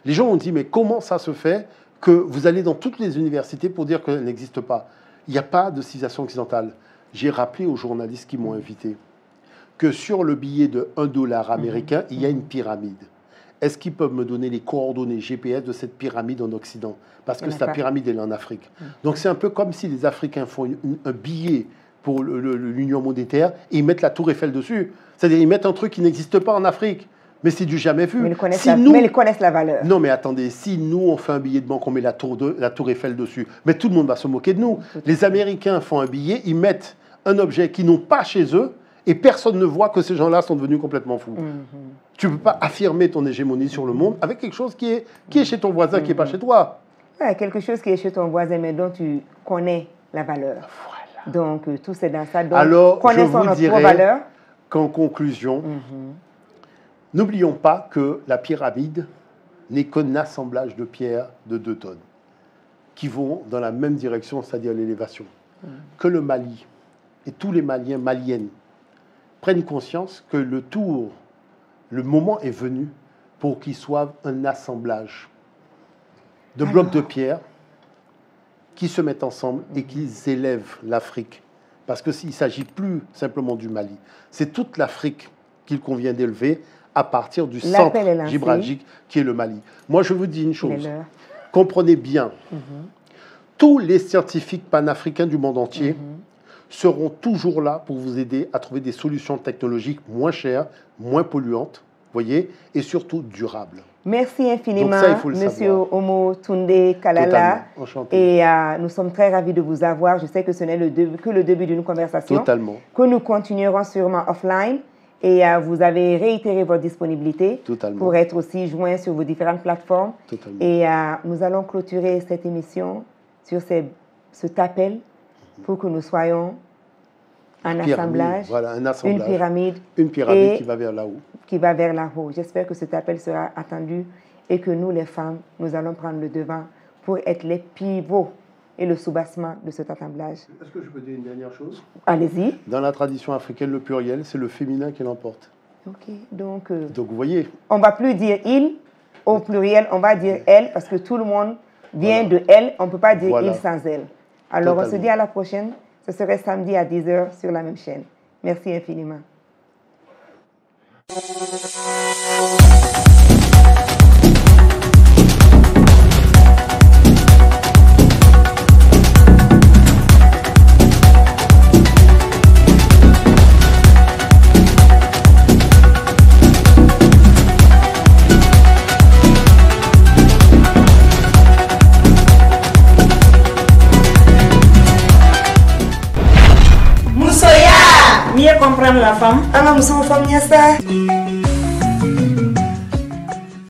les gens ont dit « Mais comment ça se fait que vous allez dans toutes les universités pour dire qu'elle n'existe pas ?» Il n'y a pas de civilisation occidentale. J'ai rappelé aux journalistes qui m'ont invité que sur le billet de $1 américain, il y a une pyramide. Est-ce qu'ils peuvent me donner les coordonnées GPS de cette pyramide en Occident? Parce que cette pyramide, elle est en Afrique. Donc c'est un peu comme si les Africains font un billet pour l'Union monétaire et ils mettent la tour Eiffel dessus. C'est-à-dire ils mettent un truc qui n'existe pas en Afrique. Mais c'est du jamais vu. Mais ils connaissent, si mais ils connaissent la valeur. Non, mais attendez, si nous, on fait un billet de banque, on met la tour Eiffel dessus, mais tout le monde va se moquer de nous. Les Américains font un billet, ils mettent un objet qu'ils n'ont pas chez eux, et personne ne voit que ces gens-là sont devenus complètement fous. Tu ne peux pas affirmer ton hégémonie sur le monde avec quelque chose qui est chez ton voisin, qui n'est pas chez toi. Ouais, quelque chose qui est chez ton voisin, mais dont tu connais la valeur. Voilà. Donc, tout c'est dans ça. Donc, alors, je connaissons vous notre dirais valeur. qu'en conclusion, n'oublions pas que la pyramide n'est qu'un assemblage de pierres de 2 tonnes qui vont dans la même direction, c'est-à-dire l'élévation. Que le Mali et tous les Maliens, Maliennes prennent conscience que le moment est venu pour qu'ils soient un assemblage de blocs de pierre qui se mettent ensemble et qu'ils élèvent l'Afrique. Parce que s'il ne s'agit plus simplement du Mali, c'est toute l'Afrique qu'il convient d'élever à partir du centre gibralgique qui est le Mali. Moi, je vous dis une chose. Comprenez bien, tous les scientifiques panafricains du monde entier seront toujours là pour vous aider à trouver des solutions technologiques moins chères, moins polluantes, voyez, et surtout durable. Merci infiniment, Donc ça, il faut le Monsieur savoir. Omo Tunde Kalala. Totalement, enchanté. Et nous sommes très ravis de vous avoir. Je sais que ce n'est que le début d'une conversation. Totalement. Que nous continuerons sûrement offline. Et vous avez réitéré votre disponibilité Totalement. pour être aussi joint sur vos différentes plateformes. Totalement. Et nous allons clôturer cette émission sur cet appel pour que nous soyons en assemblage. Voilà, un assemblage. Une pyramide qui va vers là-haut. Qui va vers là-haut. J'espère que cet appel sera attendu et que nous, les femmes, nous allons prendre le devant pour être les pivots et le soubassement de cet assemblage. Est-ce que je peux dire une dernière chose? Allez-y. Dans la tradition africaine, le pluriel, c'est le féminin qui l'emporte. Ok, donc vous voyez. On ne va plus dire il au pluriel, on va dire elle parce que tout le monde vient de elle. On ne peut pas dire il sans elle. Alors on se dit à la prochaine. Ce serait samedi à 10h sur la même chaîne. Merci infiniment. Mieux comprendre la femme. Alors nous sommes femmes,